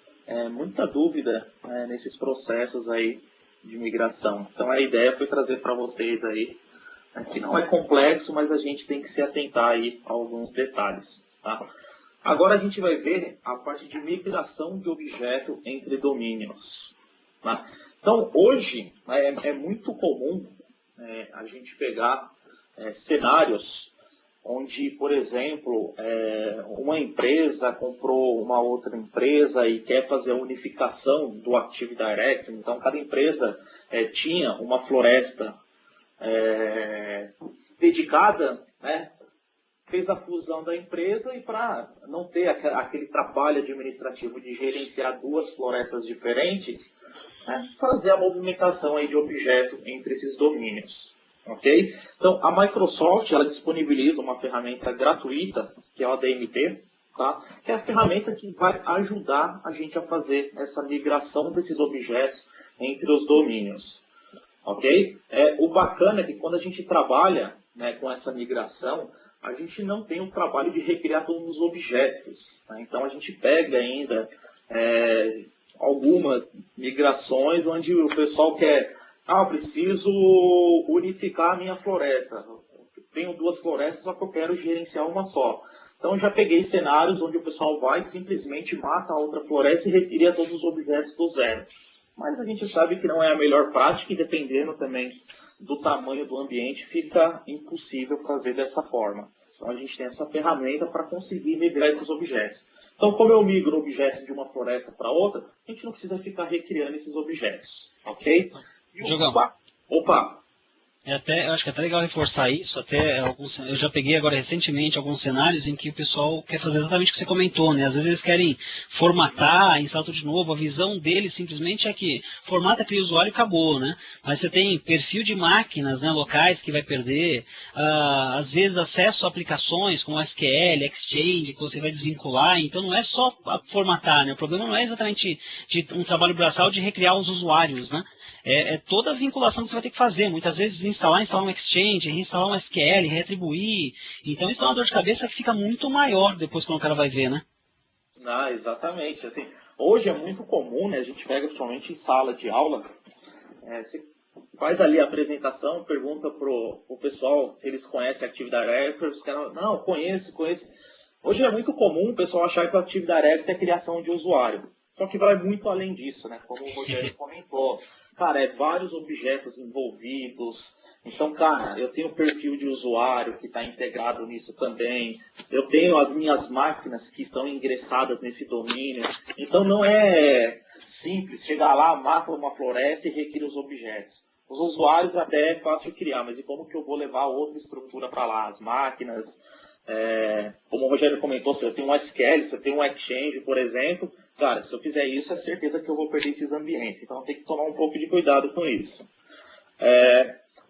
muita dúvida nesses processos aí de migração. Então a ideia foi trazer para vocês aí, que não é complexo, mas a gente tem que se atentar aí a alguns detalhes. Tá? Agora a gente vai ver a parte de migração de objeto entre domínios. Tá? Então, hoje é muito comum a gente pegar cenários onde, por exemplo, uma empresa comprou uma outra empresa e quer fazer a unificação do Active Directory. Então, cada empresa tinha uma floresta dedicada, né? Fez a fusão da empresa e para não ter aquele trabalho administrativo de gerenciar duas florestas diferentes, né, fazer a movimentação aí de objeto entre esses domínios. Ok? Então, a Microsoft ela disponibiliza uma ferramenta gratuita, que é o ADMT, tá? Que é a ferramenta que vai ajudar a gente a fazer essa migração desses objetos entre os domínios. Ok? O bacana é que quando a gente trabalha, né, com essa migração, a gente não tem o trabalho de recriar todos os objetos. Né? Então, a gente pega ainda algumas migrações onde o pessoal quer, eu preciso unificar a minha floresta. Tenho duas florestas, só que eu quero gerenciar uma só. Então, já peguei cenários onde o pessoal vai, simplesmente mata a outra floresta e recria todos os objetos do zero. Mas a gente sabe que não é a melhor prática e dependendo também do tamanho do ambiente, fica impossível fazer dessa forma. Então, a gente tem essa ferramenta para conseguir migrar esses objetos. Então, como eu migro o objeto de uma floresta para outra, a gente não precisa ficar recriando esses objetos. Ok? Jogão. Opa! Eu acho que é até legal reforçar isso, eu já peguei agora recentemente alguns cenários em que o pessoal quer fazer exatamente o que você comentou, né? Às vezes eles querem formatar, instalar tudo de novo, a visão deles simplesmente é que formata, cria o usuário e acabou, né? Mas você tem perfil de máquinas, né, locais que vai perder, às vezes acesso a aplicações como SQL, Exchange, que você vai desvincular, então não é só formatar, né? O problema não é exatamente de um trabalho braçal de recriar os usuários, né? É toda a vinculação que você vai ter que fazer, muitas vezes instalar um Exchange, reinstalar um SQL, retribuir. Então isso é uma dor de cabeça que fica muito maior depois quando o cara vai ver, né? Exatamente. Assim, hoje é muito comum, né? A gente pega principalmente em sala de aula, você faz ali a apresentação, pergunta pro pessoal se eles conhecem Active Directory, os caras, não, conheço. Hoje é muito comum o pessoal achar que o Active Directory é criação de usuário. Só que vai muito além disso, né? Como o Rogério comentou. Cara, vários objetos envolvidos. Então, cara, eu tenho o perfil de usuário que está integrado nisso também. Eu tenho as minhas máquinas que estão ingressadas nesse domínio. Então, não é simples chegar lá, mata uma floresta e requer os objetos. Os usuários até é fácil criar, mas e como que eu vou levar outra estrutura para lá? As máquinas, como o Rogério comentou, se eu tenho um SQL, se eu tenho um Exchange, por exemplo, cara, se eu fizer isso, é certeza que eu vou perder esses ambientes. Então, tem que tomar um pouco de cuidado com isso.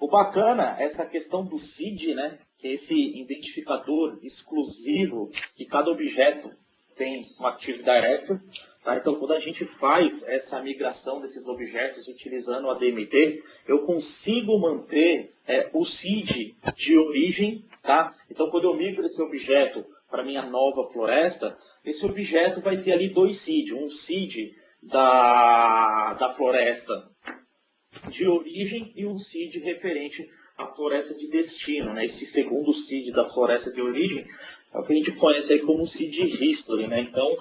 O bacana é essa questão do seed, né? Que é esse identificador exclusivo que cada objeto tem um Active Directory. Tá? Então, quando a gente faz essa migração desses objetos utilizando o ADMT, eu consigo manter o seed de origem. Tá? Então, quando eu migro esse objeto para minha nova floresta, esse objeto vai ter ali dois seed. Um seed da floresta de origem e um seed referente à floresta de destino. Né? Esse segundo seed da floresta de origem é o que a gente conhece aí como seed history. Né? Então,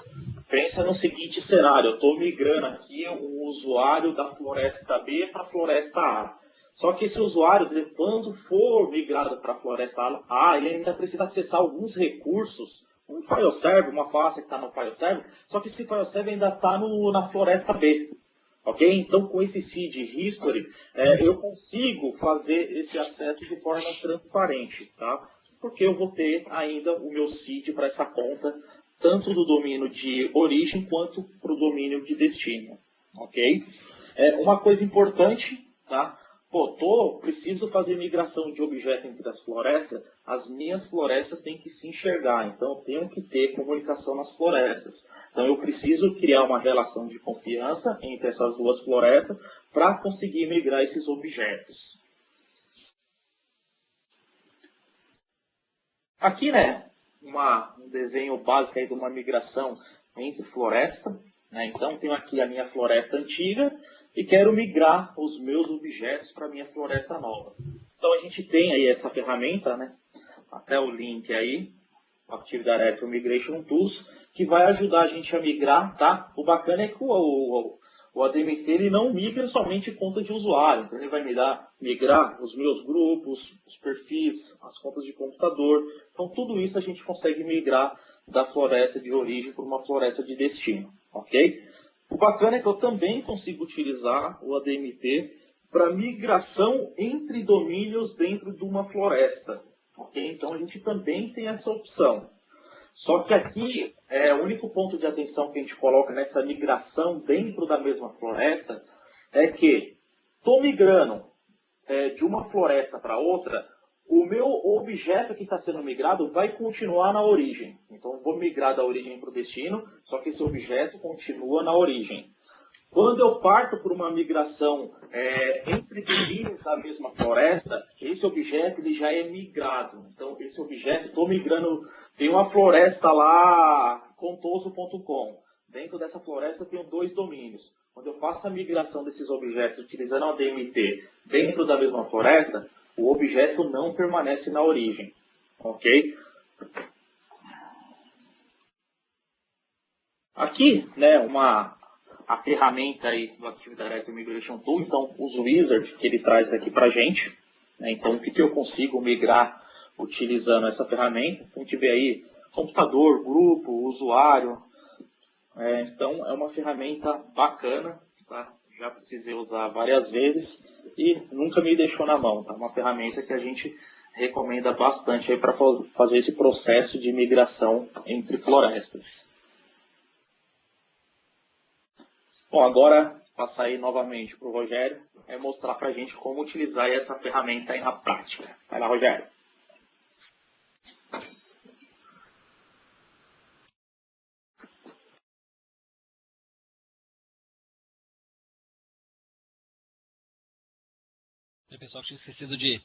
pensa no seguinte cenário. Eu estou migrando aqui um usuário da floresta B para a floresta A. Só que esse usuário, quando for migrado para a floresta A, ele ainda precisa acessar alguns recursos, um file server, uma pasta que está no file server, só que esse file server ainda está na floresta B. Ok? Então, com esse seed history, eu consigo fazer esse acesso de forma transparente, tá? Porque eu vou ter ainda o meu seed para essa conta, tanto do domínio de origem quanto para o domínio de destino. Ok? Uma coisa importante, tá? Preciso fazer migração de objeto entre as florestas, as minhas florestas têm que se enxergar, então eu tenho que ter comunicação nas florestas. Então eu preciso criar uma relação de confiança entre essas duas florestas para conseguir migrar esses objetos. Aqui, né, um desenho básico aí de uma migração entre floresta. Né? Então tenho aqui a minha floresta antiga e quero migrar os meus objetos para a minha floresta nova. Então a gente tem aí essa ferramenta, né? Até o link aí, Active Directory Migration Tools, que vai ajudar a gente a migrar, tá? O bacana é que o o ADMT ele não migra somente conta de usuário, então ele vai migrar os meus grupos, os perfis, as contas de computador. Então tudo isso a gente consegue migrar da floresta de origem para uma floresta de destino, ok? O bacana é que eu também consigo utilizar o ADMT para migração entre domínios dentro de uma floresta, ok? Então a gente também tem essa opção. Só que aqui, o único ponto de atenção que a gente coloca nessa migração dentro da mesma floresta é que estou migrando de uma floresta para outra, o meu objeto que está sendo migrado vai continuar na origem. Então, eu vou migrar da origem para o destino, só que esse objeto continua na origem. Quando eu parto por uma migração entre domínios da mesma floresta, esse objeto ele já é migrado. Então, esse objeto, estou migrando, tem uma floresta lá, contoso.com. Dentro dessa floresta eu tenho 2 domínios. Quando eu faço a migração desses objetos utilizando a DMT dentro da mesma floresta, o objeto não permanece na origem. Ok? Aqui, né, a ferramenta aí do Active Directory Migration Tool, então os wizards que ele traz aqui para a gente. Né, então, o que eu consigo migrar utilizando essa ferramenta? A gente vê aí computador, grupo, usuário. Então, é uma ferramenta bacana, tá? Já precisei usar várias vezes e nunca me deixou na mão. Tá? Uma ferramenta que a gente recomenda bastante para fazer esse processo de migração entre florestas. Bom, agora passar aí novamente para o Rogério, mostrar para a gente como utilizar essa ferramenta aí na prática. Vai lá, Rogério. Pessoal, que tinha esquecido de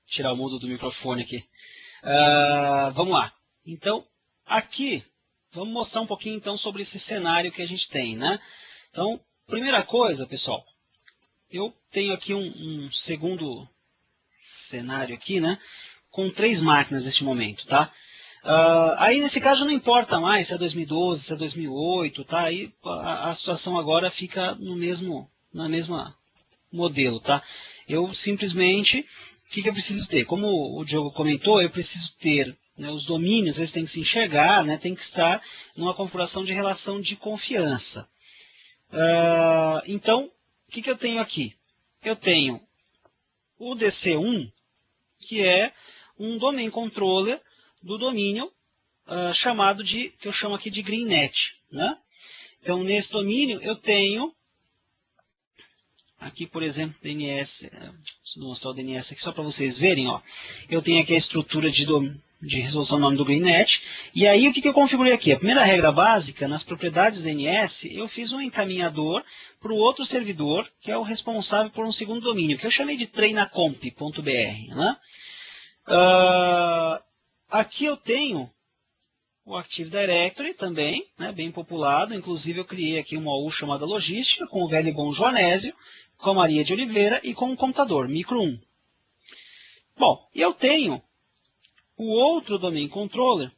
tirar o mudo do microfone aqui. Vamos lá. Então, aqui, vamos mostrar um pouquinho então sobre esse cenário que a gente tem, né? Então, primeira coisa, pessoal, eu tenho aqui um segundo cenário aqui, né? Com 3 máquinas neste momento, tá? Aí, nesse caso, não importa mais se é 2012, se é 2008, tá? Aí a situação agora fica na mesma modelo, tá? Eu simplesmente, o que eu preciso ter? Como o Diogo comentou, eu preciso ter, né, os domínios, eles têm que se enxergar, né, tem que estar numa configuração de relação de confiança. Então, o que eu tenho aqui? Eu tenho o DC1, que é um domain controller do domínio que eu chamo aqui de GreenNet, né? Então, nesse domínio, eu tenho aqui, por exemplo, DNS, deixa eu mostrar o DNS aqui só para vocês verem, ó. Eu tenho aqui a estrutura de resolução do nome do GreenNet, e aí o que eu configurei aqui? A primeira regra básica, nas propriedades do DNS, eu fiz um encaminhador para o outro servidor, que é o responsável por um segundo domínio, que eu chamei de treinacomp.br, né? Aqui eu tenho o Active Directory também, né, bem populado, inclusive eu criei aqui uma OU chamada Logística, com o velho e bom Joanésio, com a Maria de Oliveira e com um computador, Micro 1. Bom, e eu tenho o outro domain controller,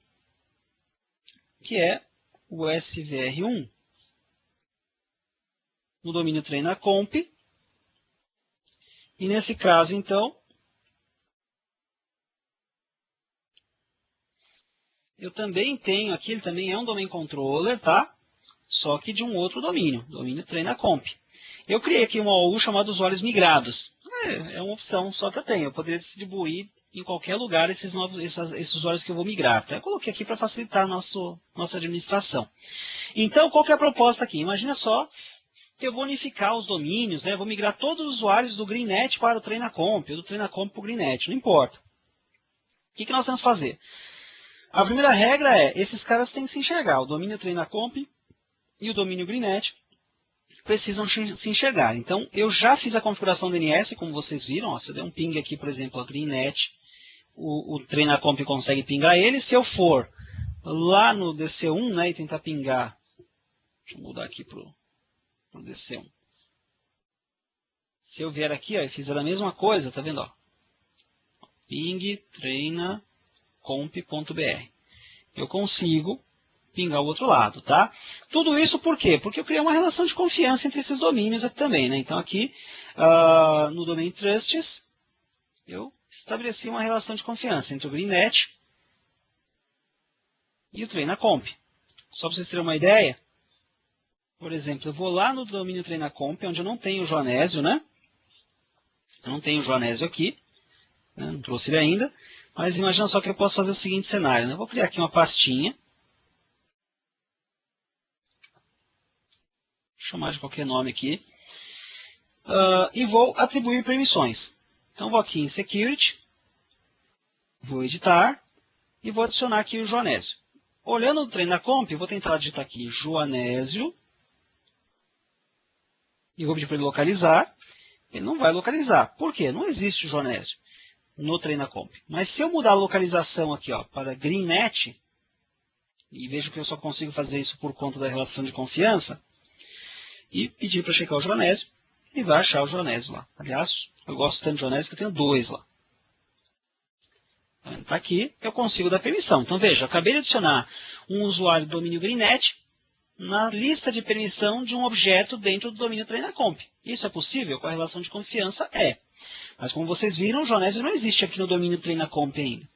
que é o SVR1, no domínio treinacomp. E nesse caso, então, eu também tenho aqui, ele também é um domain controller, tá? Só que de um outro domínio treinacomp. Eu criei aqui uma OU chamada usuários migrados. É uma opção só que eu tenho. Eu poderia distribuir em qualquer lugar esses usuários que eu vou migrar. Então, eu coloquei aqui para facilitar a nossa administração. Então, qual que é a proposta aqui? Imagina só que eu vou unificar os domínios, né? Eu vou migrar todos os usuários do GreenNet para o treinacomp, ou do treinacomp para o GreenNet, não importa. O que nós vamos fazer? A primeira regra esses caras têm que se enxergar, o domínio treinacomp e o domínio GreenNet precisam se enxergar. Então, eu já fiz a configuração DNS, como vocês viram. Ó, se eu der um ping aqui, por exemplo, a GreenNet, o treinacomp consegue pingar ele. Se eu for lá no DC1, né, e tentar pingar, deixa eu mudar aqui para o DC1. Se eu vier aqui, ó, e fizer a mesma coisa, tá vendo? Ó? Ping treinacomp.br. Eu consigo pingar o outro lado, tá? Tudo isso por quê? Porque eu criei uma relação de confiança entre esses domínios aqui também, né? Então aqui, no domínio trusts, eu estabeleci uma relação de confiança entre o GreenNet e o TreinaComp. Só para vocês terem uma ideia, por exemplo, eu vou lá no domínio TreinaComp, onde eu não tenho o Joanésio, né? Eu não tenho o Joanésio aqui, né? Não trouxe ele ainda, mas imagina só que eu posso fazer o seguinte cenário, né? Eu vou criar aqui uma pastinha, chamar de qualquer nome aqui, e vou atribuir permissões. Então, vou aqui em Security, vou editar e vou adicionar aqui o Joanésio. Olhando no TreinaComp, eu vou tentar digitar aqui Joanésio e vou pedir para ele localizar. Ele não vai localizar. Por quê? Não existe o Joanésio no TreinaComp. Mas se eu mudar a localização aqui ó, para GreenNet, e vejo que eu só consigo fazer isso por conta da relação de confiança, e pedir para checar o Joanésio, ele vai achar o Joanésio lá. Aliás, eu gosto tanto de Joanésio que eu tenho 2 lá. Está aqui, eu consigo dar permissão. Então veja, eu acabei de adicionar um usuário do domínio GreenNet na lista de permissão de um objeto dentro do domínio TreinaComp. Isso é possível? Com a relação de confiança? É. Mas como vocês viram, o Joanésio não existe aqui no domínio TreinaComp ainda.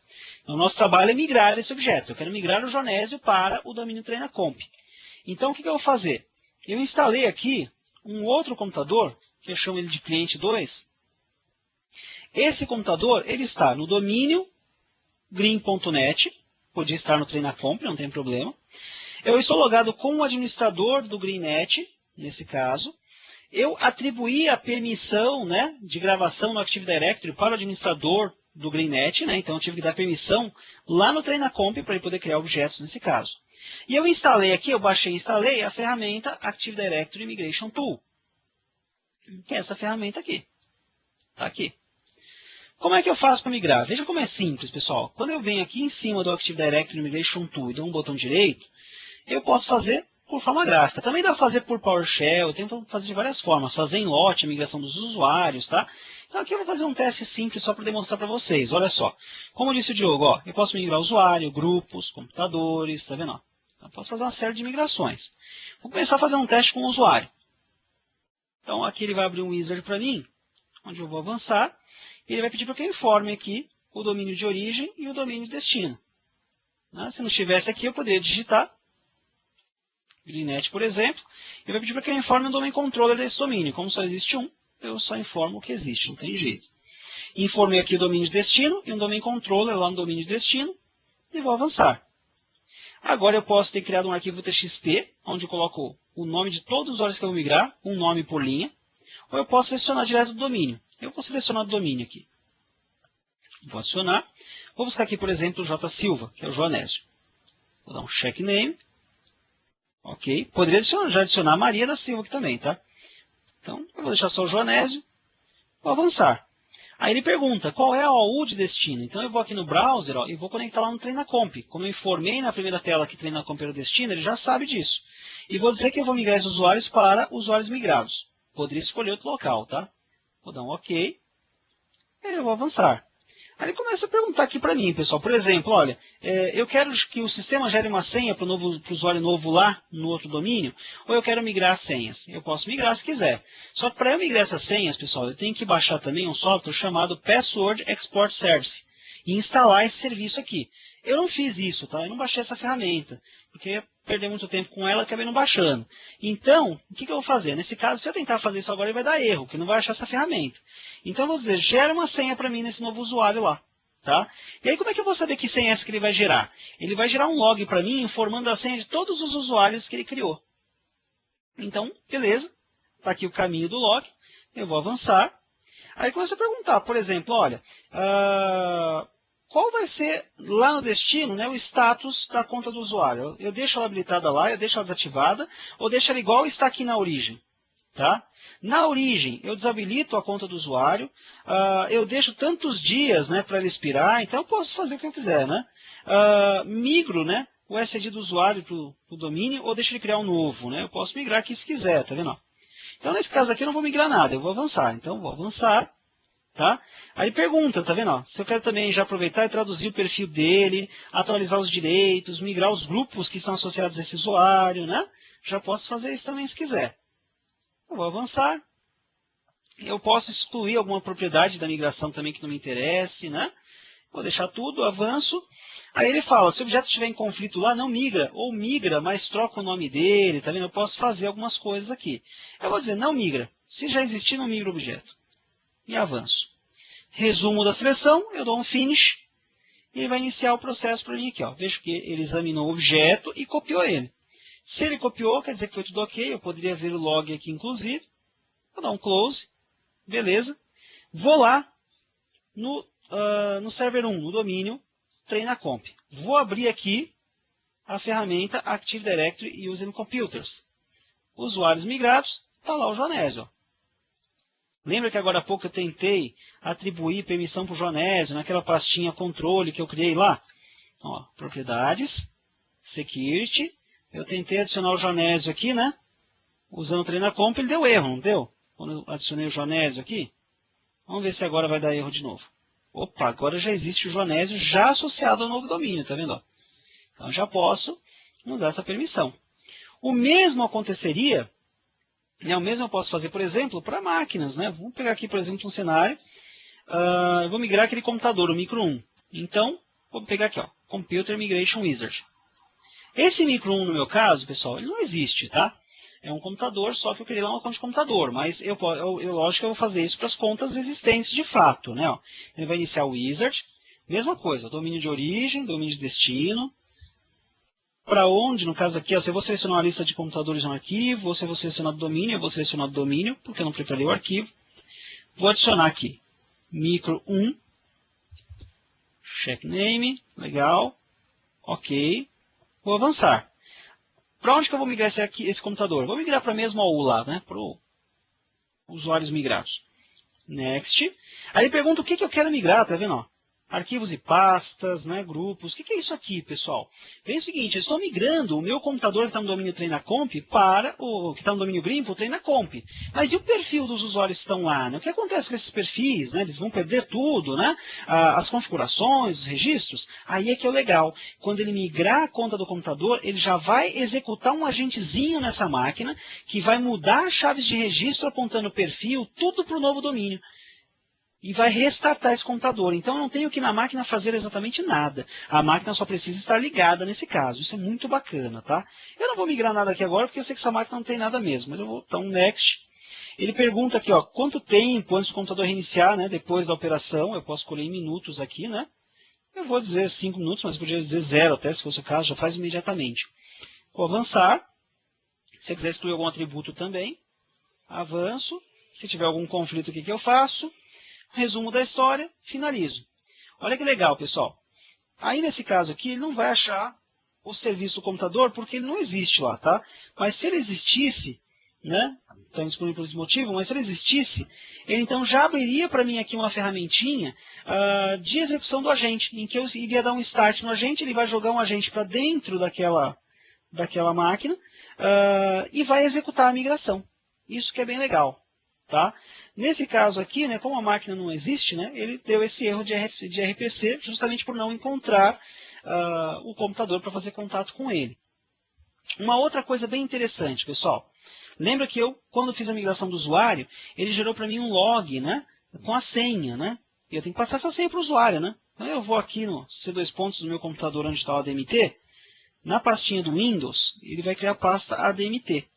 Então, o nosso trabalho é migrar esse objeto. Eu quero migrar o Joanésio para o domínio TreinaComp. Então, o que eu vou fazer? Eu instalei aqui um outro computador, que eu chamo ele de cliente 2. Esse computador ele está no domínio green.net, podia estar no TreinaComp, não tem problema. Eu estou logado com o administrador do GreenNet, nesse caso. Eu atribuí a permissão, né, de gravação no Active Directory para o administrador do GreenNet, né, então eu tive que dar permissão lá no TreinaComp para ele poder criar objetos nesse caso. E eu instalei aqui, eu baixei e instalei a ferramenta Active Directory Migration Tool, que é essa ferramenta aqui. Está aqui. Como é que eu faço para migrar? Veja como é simples, pessoal. Quando eu venho aqui em cima do Active Directory Migration Tool e dou um botão direito, eu posso fazer por forma gráfica. Também dá para fazer por PowerShell, eu tenho que fazer de várias formas. Fazer em lote, a migração dos usuários, tá? Então aqui eu vou fazer um teste simples só para demonstrar para vocês. Olha só. Como disse o Diogo, ó, eu posso migrar usuário, grupos, computadores, tá vendo? Ó? Eu posso fazer uma série de migrações. Vou começar a fazer um teste com o usuário. Então aqui ele vai abrir um wizard para mim, onde eu vou avançar. E ele vai pedir para que eu informe aqui o domínio de origem e o domínio de destino. Se não estivesse aqui, eu poderia digitar GreenNet, por exemplo, e vai pedir para que eu informe o domain controller desse domínio. Como só existe um, eu só informo o que existe, não tem jeito. Informei aqui o domínio de destino e um domain controller lá no domínio de destino e vou avançar. Agora eu posso ter criado um arquivo TXT, onde eu coloco o nome de todos os usuários que eu vou migrar, um nome por linha, ou eu posso selecionar direto do domínio. Eu vou selecionar o domínio aqui. Vou adicionar. Vou buscar aqui, por exemplo, o J. Silva, que é o Joanésio. Vou dar um check name. Ok. Poderia já adicionar a Maria da Silva aqui também, tá? Então, eu vou deixar só o Joanésio. Vou avançar. Aí ele pergunta, qual é a OU de destino? Então, eu vou aqui no browser ó, e vou conectar lá no TreinaComp. Como eu informei na primeira tela que TreinaComp era o destino, ele já sabe disso. E vou dizer que eu vou migrar esses usuários para usuários migrados. Poderia escolher outro local, tá? Vou dar um OK. E eu vou avançar. Aí ele começa a perguntar aqui para mim, pessoal. Por exemplo, olha, eu quero que o sistema gere uma senha para o usuário novo lá no outro domínio, ou eu quero migrar as senhas. Eu posso migrar se quiser. Só que para eu migrar essas senhas, pessoal, eu tenho que baixar também um software chamado Password Export Service e instalar esse serviço aqui. Eu não fiz isso, tá? Eu não baixei essa ferramenta, porque eu ia perder muito tempo com ela e acabei não baixando. Então, o que eu vou fazer? Nesse caso, se eu tentar fazer isso agora, ele vai dar erro, porque não vai achar essa ferramenta. Então, eu vou dizer, gera uma senha para mim nesse novo usuário lá. Tá? E aí, como é que eu vou saber que senha é essa que ele vai gerar? Ele vai gerar um log para mim, informando a senha de todos os usuários que ele criou. Então, beleza. Está aqui o caminho do log. Eu vou avançar. Aí começa a perguntar, por exemplo, olha, qual vai ser lá no destino, né, o status da conta do usuário? Eu deixo ela habilitada lá, eu deixo ela desativada, ou deixo ela igual está aqui na origem? Tá? Na origem, eu desabilito a conta do usuário, eu deixo tantos dias, né, para ele expirar, então eu posso fazer o que eu quiser. Né? Migro, né, o SID do usuário para o domínio, ou deixo ele criar um novo. Né? Eu posso migrar aqui se quiser, tá vendo? Então, nesse caso aqui, eu não vou migrar nada, eu vou avançar. Então, vou avançar. Tá? Aí pergunta, tá vendo? Ó, se eu quero também já aproveitar e traduzir o perfil dele, atualizar os direitos, migrar os grupos que estão associados a esse usuário, né? Já posso fazer isso também se quiser. Eu vou avançar. Eu posso excluir alguma propriedade da migração também que não me interesse, né? Vou deixar tudo, avanço. Aí ele fala, se o objeto estiver em conflito lá, não migra. Ou migra, mas troca o nome dele, tá vendo? Eu posso fazer algumas coisas aqui. Eu vou dizer, não migra. Se já existir, não migra o objeto. E avanço. Resumo da seleção, eu dou um finish. E ele vai iniciar o processo para mim aqui. Ó. Vejo que ele examinou o objeto e copiou ele. Se ele copiou, quer dizer que foi tudo ok. Eu poderia ver o log aqui, inclusive. Vou dar um close. Beleza. Vou lá no server 1, no domínio, TreinaComp. Vou abrir aqui a ferramenta Active Directory Using Computers. Usuários migrados, está lá o Joanésio. Lembra que agora há pouco eu tentei atribuir permissão para o Joanésio naquela pastinha controle que eu criei lá? Ó, propriedades, security. Eu tentei adicionar o Joanésio aqui, né? Usando o TreinaComp, ele deu erro, não deu? Quando eu adicionei o Joanésio aqui. Vamos ver se agora vai dar erro de novo. Opa, agora já existe o Joanésio já associado ao novo domínio, tá vendo? Então já posso usar essa permissão. O mesmo aconteceria, o mesmo eu posso fazer, por exemplo, para máquinas, né? Vamos pegar aqui, por exemplo, um cenário. Eu vou migrar aquele computador, o Micro 1. Então, vou pegar aqui, ó, Computer Migration Wizard. Esse Micro 1, no meu caso, pessoal, ele não existe, tá? É um computador, só que eu criei lá uma conta de computador. Mas lógico que eu vou fazer isso para as contas existentes de fato, né? Ó, ele vai iniciar o Wizard. Mesma coisa, domínio de origem, domínio de destino. Para onde, no caso aqui, ó, se eu vou selecionar uma lista de computadores no arquivo, ou se eu vou selecionar o domínio, eu vou selecionar o domínio, porque eu não preparei o arquivo. Vou adicionar aqui, micro 1, check name, legal, ok, vou avançar. Para onde que eu vou migrar esse computador? Vou migrar para a mesma OU lá, né, para usuários migrados. Next. Aí pergunta o que eu quero migrar, tá vendo? Ó? Arquivos e pastas, né, grupos. O que é isso aqui, pessoal? Vem o seguinte, eu estou migrando o meu computador que está no domínio TreinaComp para o que está no domínio Green para o TreinaComp. Mas e o perfil dos usuários que estão lá? Né? O que acontece com esses perfis? Né? Eles vão perder tudo, né? As configurações, os registros? Aí é que é o legal. Quando ele migrar a conta do computador, ele já vai executar um agentezinho nessa máquina que vai mudar as chaves de registro apontando o perfil, tudo para o novo domínio. E vai restartar esse computador. Então, eu não tenho que na máquina fazer exatamente nada. A máquina só precisa estar ligada nesse caso. Isso é muito bacana, tá? Eu não vou migrar nada aqui agora, porque eu sei que essa máquina não tem nada mesmo. Mas eu vou dar um next. Ele pergunta aqui, ó, quanto tempo antes do computador reiniciar, né? Depois da operação. Eu posso escolher em minutos aqui, né? Eu vou dizer 5 minutos, mas eu podia dizer 0 até, se fosse o caso. Já faz imediatamente. Vou avançar. Se você quiser excluir algum atributo também. Avanço. Se tiver algum conflito, o que eu faço? Resumo da história, finalizo. Olha que legal, pessoal. Aí, nesse caso aqui, ele não vai achar o serviço do computador, porque ele não existe lá, tá? Mas se ele existisse, né? Está disponível por esse motivo, mas se ele existisse, ele então já abriria para mim aqui uma ferramentinha de execução do agente, em que eu iria dar um start no agente, ele vai jogar um agente para dentro daquela máquina e vai executar a migração. Isso que é bem legal, tá? Nesse caso aqui, né, como a máquina não existe, né, ele deu esse erro de RPC justamente por não encontrar o computador para fazer contato com ele. Uma outra coisa bem interessante, pessoal. Lembra que eu, quando fiz a migração do usuário, ele gerou para mim um log, né, com a senha, né? E eu tenho que passar essa senha para o usuário, né? Então eu vou aqui no C2 pontos do meu computador onde está o ADMT, na pastinha do Windows, ele vai criar a pasta ADMT.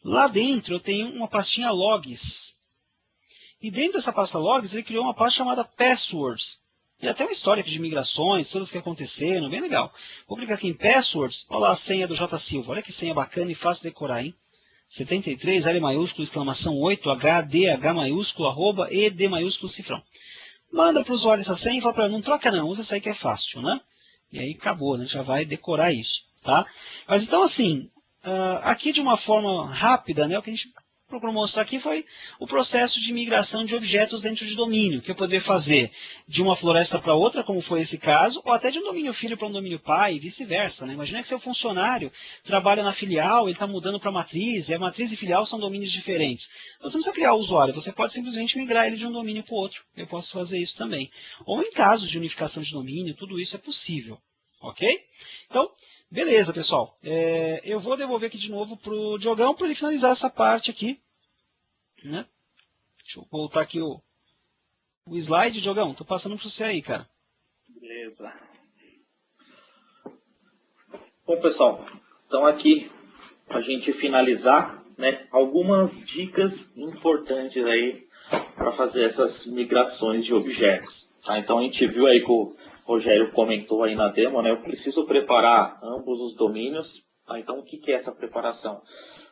Lá dentro eu tenho uma pastinha logs. E dentro dessa pasta logs, ele criou uma pasta chamada passwords. E até uma história de migrações, todas que aconteceram, bem legal. Vou clicar aqui em passwords, olha lá a senha do J. Silva. Olha que senha bacana e fácil de decorar, hein? 73, L maiúsculo, exclamação 8, H, D, H maiúsculo, arroba, E, D maiúsculo, cifrão. Manda para o usuário essa senha e fala para ele, não troca não, usa essa aí que é fácil, né? E aí acabou, né? Já vai decorar isso, tá? Mas então assim, aqui de uma forma rápida, né? O que a gente procuro mostrar aqui foi o processo de migração de objetos dentro de domínio, que eu poderia fazer de uma floresta para outra, como foi esse caso, ou até de um domínio filho para um domínio pai, e vice-versa, né? Imagina que seu funcionário trabalha na filial, ele está mudando para a matriz, e a matriz e filial são domínios diferentes. Você não precisa criar o usuário, você pode simplesmente migrar ele de um domínio para o outro. Eu posso fazer isso também. Ou em casos de unificação de domínio, tudo isso é possível. Ok? Então, beleza, pessoal. Eu vou devolver aqui de novo para o Diogão para ele finalizar essa parte aqui. Né? Deixa eu voltar aqui o slide, Diogão. Estou passando para você aí, cara. Beleza. Bom, pessoal, então aqui, para a gente finalizar, né, algumas dicas importantes aí para fazer essas migrações de objetos. Tá? Então a gente viu aí que o Rogério comentou aí na demo, né? Eu preciso preparar ambos os domínios. Tá? Então o que é essa preparação?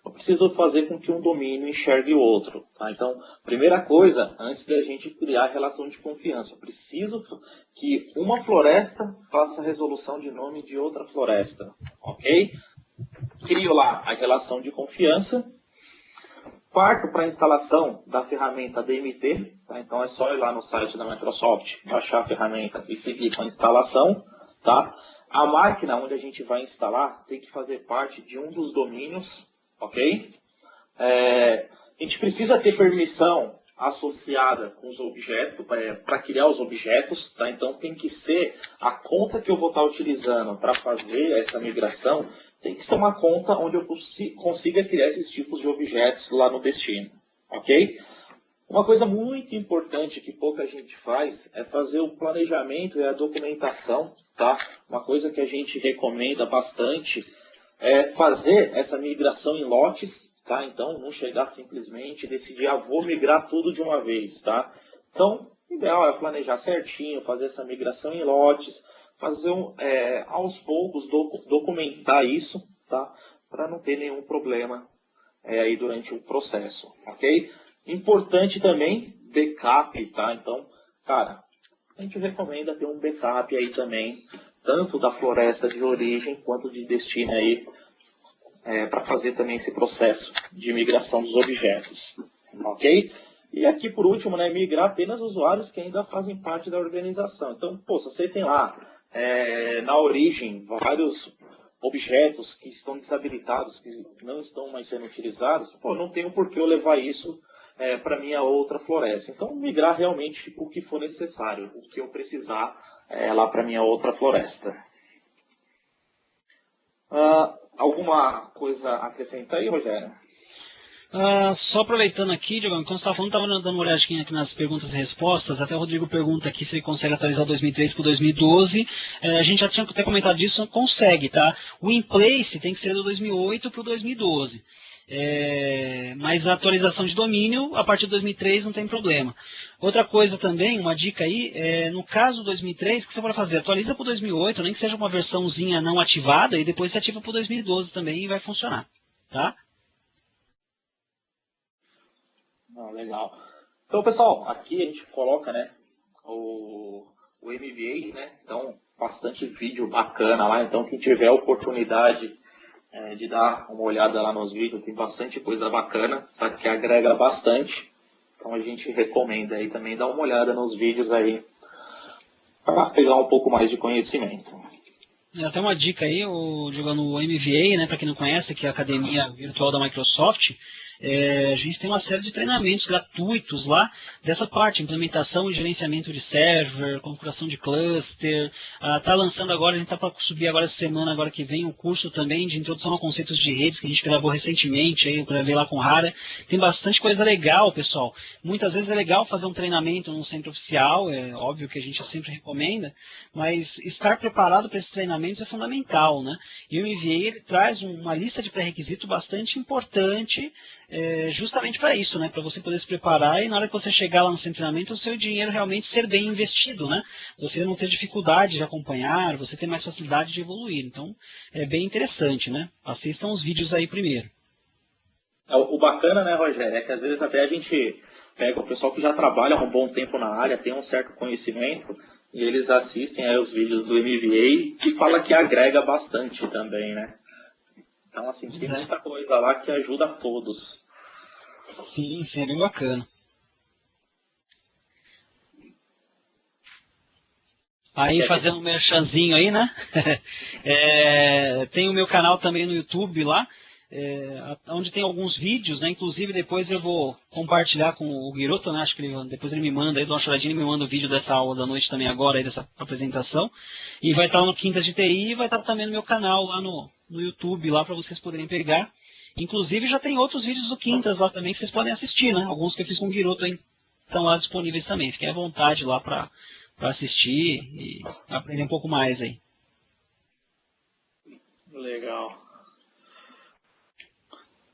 Eu preciso fazer com que um domínio enxergue o outro. Tá? Então, primeira coisa, antes da gente criar a relação de confiança, eu preciso que uma floresta faça a resolução de nome de outra floresta. Ok? Crio lá a relação de confiança. Parto para a instalação da ferramenta DMT, tá? Então é só ir lá no site da Microsoft, baixar a ferramenta e seguir com a instalação. Tá? A máquina onde a gente vai instalar tem que fazer parte de um dos domínios, ok? A gente precisa ter permissão associada com os objetos, para criar os objetos, tá? Então tem que ser a conta que eu vou estar utilizando para fazer essa migração, tem que ser uma conta onde eu consiga criar esses tipos de objetos lá no destino, ok? Uma coisa muito importante que pouca gente faz é fazer o planejamento e a documentação, tá? Uma coisa que a gente recomenda bastante é fazer essa migração em lotes, tá? Então, não chegar simplesmente e decidir, vou migrar tudo de uma vez, tá? Então, o ideal é planejar certinho, fazer essa migração em lotes, fazer aos poucos, documentar isso, tá? Para não ter nenhum problema aí durante o processo, ok? Importante também, backup, tá? Então, cara, a gente recomenda ter um backup aí também, tanto da floresta de origem quanto de destino aí, para fazer também esse processo de migração dos objetos, ok? E aqui, por último, né, migrar apenas usuários que ainda fazem parte da organização. Então, pô, se você tem lá, na origem, vários objetos que estão desabilitados, que não estão mais sendo utilizados, pô, não tenho por que eu levar isso para minha outra floresta. Então, migrar realmente o que for necessário, o que eu precisar lá para minha outra floresta. Alguma coisa a acrescentar aí, Rogério? Só aproveitando aqui, Diego, enquanto você estava falando, estava dando uma olhadinha aqui nas perguntas e respostas. Até o Rodrigo pergunta aqui se ele consegue atualizar o 2003 para o 2012. A gente já tinha até comentado disso, consegue, tá? O in place tem que ser do 2008 para o 2012. Mas a atualização de domínio, a partir de 2003, não tem problema. Outra coisa também, uma dica aí, no caso do 2003, o que você pode fazer? Atualiza para o 2008, nem que seja uma versãozinha não ativada, e depois você ativa para o 2012 também e vai funcionar, tá? Legal. Então, pessoal, aqui a gente coloca, né, o MVA, né? Então, bastante vídeo bacana lá. Então, quem tiver a oportunidade de dar uma olhada lá nos vídeos, tem bastante coisa bacana, tá? Que agrega bastante. Então, a gente recomenda aí também dar uma olhada nos vídeos aí para pegar um pouco mais de conhecimento. Até uma dica aí, jogando o MVA, né, para quem não conhece, que é a Academia Virtual da Microsoft, a gente tem uma série de treinamentos gratuitos lá, dessa parte, implementação e gerenciamento de server, configuração de cluster. Está lançando agora, a gente está para subir agora essa semana, agora que vem, um curso também de introdução a conceitos de redes, que a gente gravou recentemente, aí, eu gravei lá com o Hara. Tem bastante coisa legal, pessoal. Muitas vezes é legal fazer um treinamento num centro oficial, é óbvio que a gente sempre recomenda, mas estar preparado para esses treinamentos é fundamental, né? E o MVA, ele traz uma lista de pré-requisitos bastante importante, justamente para isso, né? Para você poder se preparar e na hora que você chegar lá no seu treinamento, o seu dinheiro realmente ser bem investido, né? Você não ter dificuldade de acompanhar, você ter mais facilidade de evoluir. Então, é bem interessante, né? Assistam os vídeos aí primeiro. O bacana, né, Rogério, é que às vezes até a gente pega o pessoal que já trabalha há um bom tempo na área, tem um certo conhecimento, e eles assistem aí os vídeos do MVA e fala que agrega bastante também, né? Então, assim, tem muita coisa lá que ajuda a todos. Sim, sim, é bem bacana. Aí fazendo um merchanzinho aí, né? Tem o meu canal também no YouTube lá, onde tem alguns vídeos, né? Inclusive depois eu vou compartilhar com o Guiroto, né? Acho que depois ele me manda, aí dá uma choradinha, ele me manda o vídeo dessa aula da noite também agora, aí dessa apresentação. E vai estar no Quintas de TI e vai estar também no meu canal lá no YouTube, lá para vocês poderem pegar. Inclusive já tem outros vídeos do Quintas lá também que vocês podem assistir, né? Alguns que eu fiz com o Guiroto aí estão lá disponíveis também. Fiquem à vontade lá para assistir e aprender um pouco mais aí. Legal.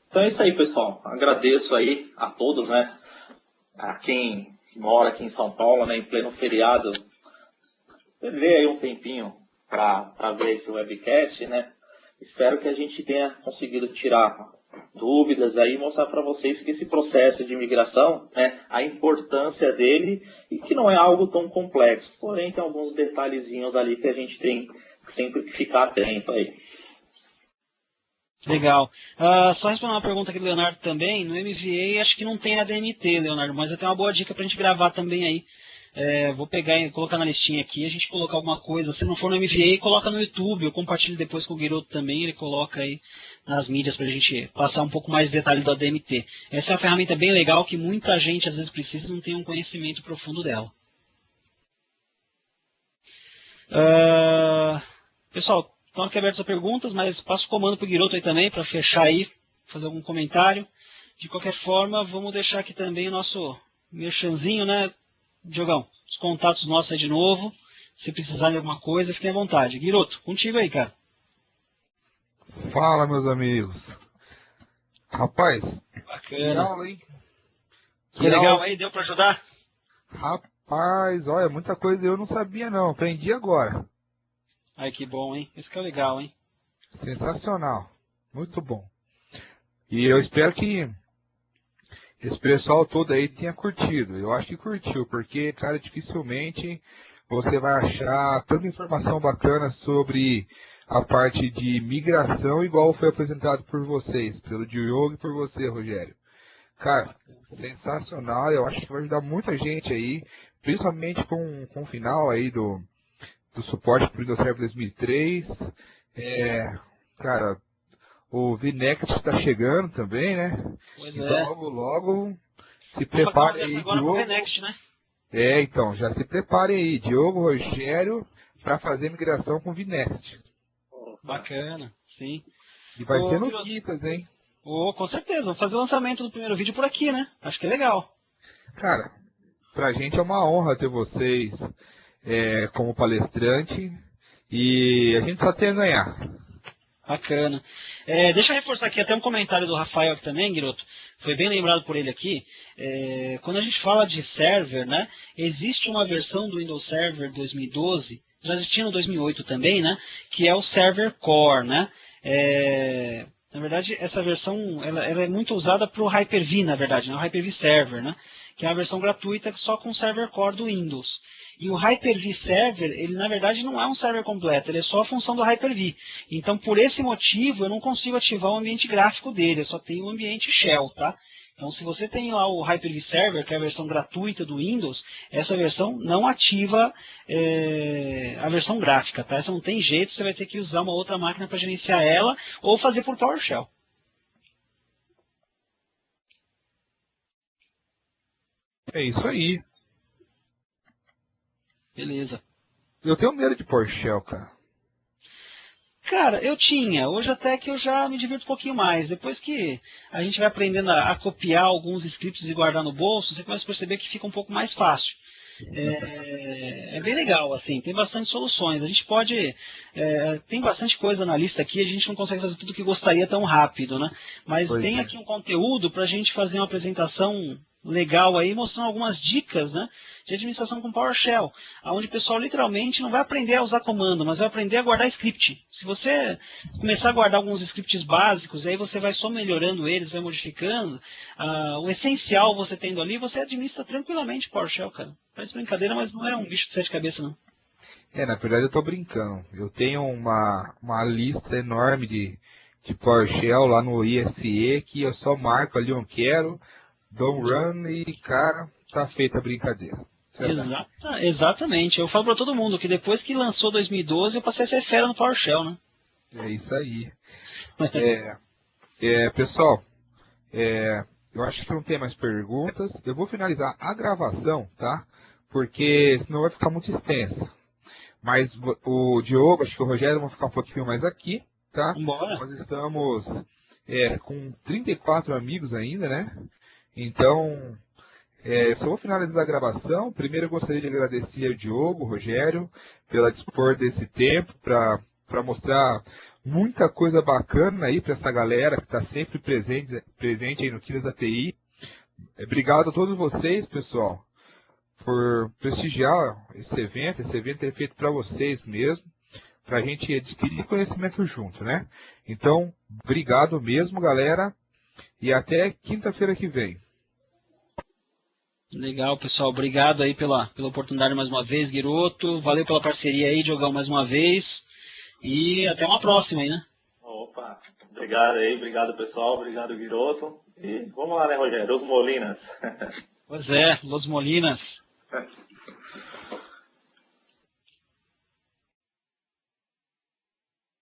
Então é isso aí, pessoal. Agradeço aí a todos, né? A quem mora aqui em São Paulo, né? Em pleno feriado. Você vê aí um tempinho para ver esse webcast, né? Espero que a gente tenha conseguido tirar dúvidas aí e mostrar para vocês que esse processo de migração, né, a importância dele e que não é algo tão complexo, porém tem alguns detalhezinhos ali que a gente tem sempre que ficar atento aí. Legal. Só respondendo uma pergunta aqui do Leonardo também, no MVA acho que não tem ADMT, Leonardo, mas eu tenho uma boa dica para a gente gravar também aí. Vou pegar e colocar na listinha aqui, a gente colocar alguma coisa, se não for no MVA, coloca no YouTube, eu compartilho depois com o Guiroto também, ele coloca aí nas mídias para a gente passar um pouco mais de detalhe do ADMT. Essa é uma ferramenta bem legal que muita gente às vezes precisa e não tem um conhecimento profundo dela. Pessoal, estão aqui abertas as perguntas, mas passo o comando para o Guiroto aí também, para fechar aí, fazer algum comentário. De qualquer forma, vamos deixar aqui também o nosso merchanzinho, né, Diogão? Os contatos nossos aí de novo. Se precisar de alguma coisa, fiquem à vontade. Guiroto, contigo aí, cara. Fala, meus amigos. Rapaz, que Bacana. aula, hein? Foi legal aí? Deu para ajudar? Rapaz, olha, muita coisa eu não sabia não, aprendi agora. Ai, que bom, hein? Isso que é legal, hein? Sensacional, muito bom. E eu espero que esse pessoal todo aí tenha curtido. Eu acho que curtiu, porque, cara, dificilmente você vai achar tanta informação bacana sobre a parte de migração, igual foi apresentado por vocês, pelo Diogo e por você, Rogério. Cara, sensacional. Eu acho que vai ajudar muita gente aí, principalmente com o final aí do suporte para o Windows Server 2003. Cara, o VNext está chegando também, né? Pois Então, é. logo, logo, se Vamos fazer uma preparem dessa aí, agora com o Diogo. VNext, né? Então, já se preparem aí, Diogo, Rogério, para fazer migração com o VNext. Bacana, sim. E vai ser no Guiroto, Quintas, hein? com certeza. Vamos fazer o lançamento do primeiro vídeo por aqui, né? Acho que é legal. Cara, pra gente é uma honra ter vocês como palestrante e a gente só tem a ganhar. Bacana. Deixa eu reforçar aqui até um comentário do Rafael também, Guiroto. Foi bem lembrado por ele aqui. Quando a gente fala de server, né, existe uma versão do Windows Server 2012, já existia no 2008 também, né, que é o Server Core, né? Na verdade, essa versão ela é muito usada para o Hyper-V, na verdade, né, o Hyper-V Server, né, que é uma versão gratuita só com o Server Core do Windows. E o Hyper-V Server, ele na verdade não é um server completo, ele é só a função do Hyper-V. Então, por esse motivo, eu não consigo ativar o ambiente gráfico dele, eu só tenho o ambiente shell, tá? Então, se você tem lá o Hyper-V Server, que é a versão gratuita do Windows, essa versão não ativa a versão gráfica, tá? Essa não tem jeito, você vai ter que usar uma outra máquina para gerenciar ela, ou fazer por PowerShell. É isso aí. Beleza. Eu tenho medo de PowerShell, cara. Cara, eu tinha. Hoje até que eu já me divirto um pouquinho mais. Depois que a gente vai aprendendo a copiar alguns scripts e guardar no bolso, você começa a perceber que fica um pouco mais fácil. É bem legal, assim, tem bastante soluções. A gente pode. Tem bastante coisa na lista aqui, a gente não consegue fazer tudo o que gostaria tão rápido, né? Mas Pois tem é. aqui um conteúdo para a gente fazer uma apresentação legal aí, mostrando algumas dicas, né, de administração com PowerShell, onde o pessoal literalmente não vai aprender a usar comando, mas vai aprender a guardar script. Se você começar a guardar alguns scripts básicos, aí você vai só melhorando eles, vai modificando, o essencial você tendo ali, você administra tranquilamente PowerShell, cara. Parece brincadeira, mas não é um bicho de sete cabeças, não. Na verdade eu tô brincando. Eu tenho uma lista enorme de PowerShell lá no ISE que eu só marco ali onde quero, Don't Run e, cara, tá feita a brincadeira. Exatamente. Eu falo para todo mundo que depois que lançou 2012, eu passei a ser fera no PowerShell, né? É isso aí. Pessoal, eu acho que não tem mais perguntas. Eu vou finalizar a gravação, tá? Porque senão vai ficar muito extensa. Mas o Diogo, acho que o Rogério vão ficar um pouquinho mais aqui, tá? Vambora. Nós estamos com 34 amigos ainda, né? Então, só vou finalizar a gravação. Primeiro eu gostaria de agradecer ao Diogo, o Rogério, pela dispor desse tempo para mostrar muita coisa bacana aí para essa galera que está sempre presente aí no Quintas da TI. Obrigado a todos vocês, pessoal, por prestigiar esse evento. Esse evento é feito para vocês mesmo, para a gente adquirir conhecimento junto, né? Então, obrigado mesmo, galera, e até quinta-feira que vem. Legal, pessoal. Obrigado aí pela oportunidade mais uma vez, Guiroto. Valeu pela parceria aí, Diogão, mais uma vez. E até uma próxima aí, né? Opa, obrigado aí, obrigado pessoal, obrigado Guiroto. E vamos lá, né, Rogério? Os Molinas. Pois é, Los Molinas.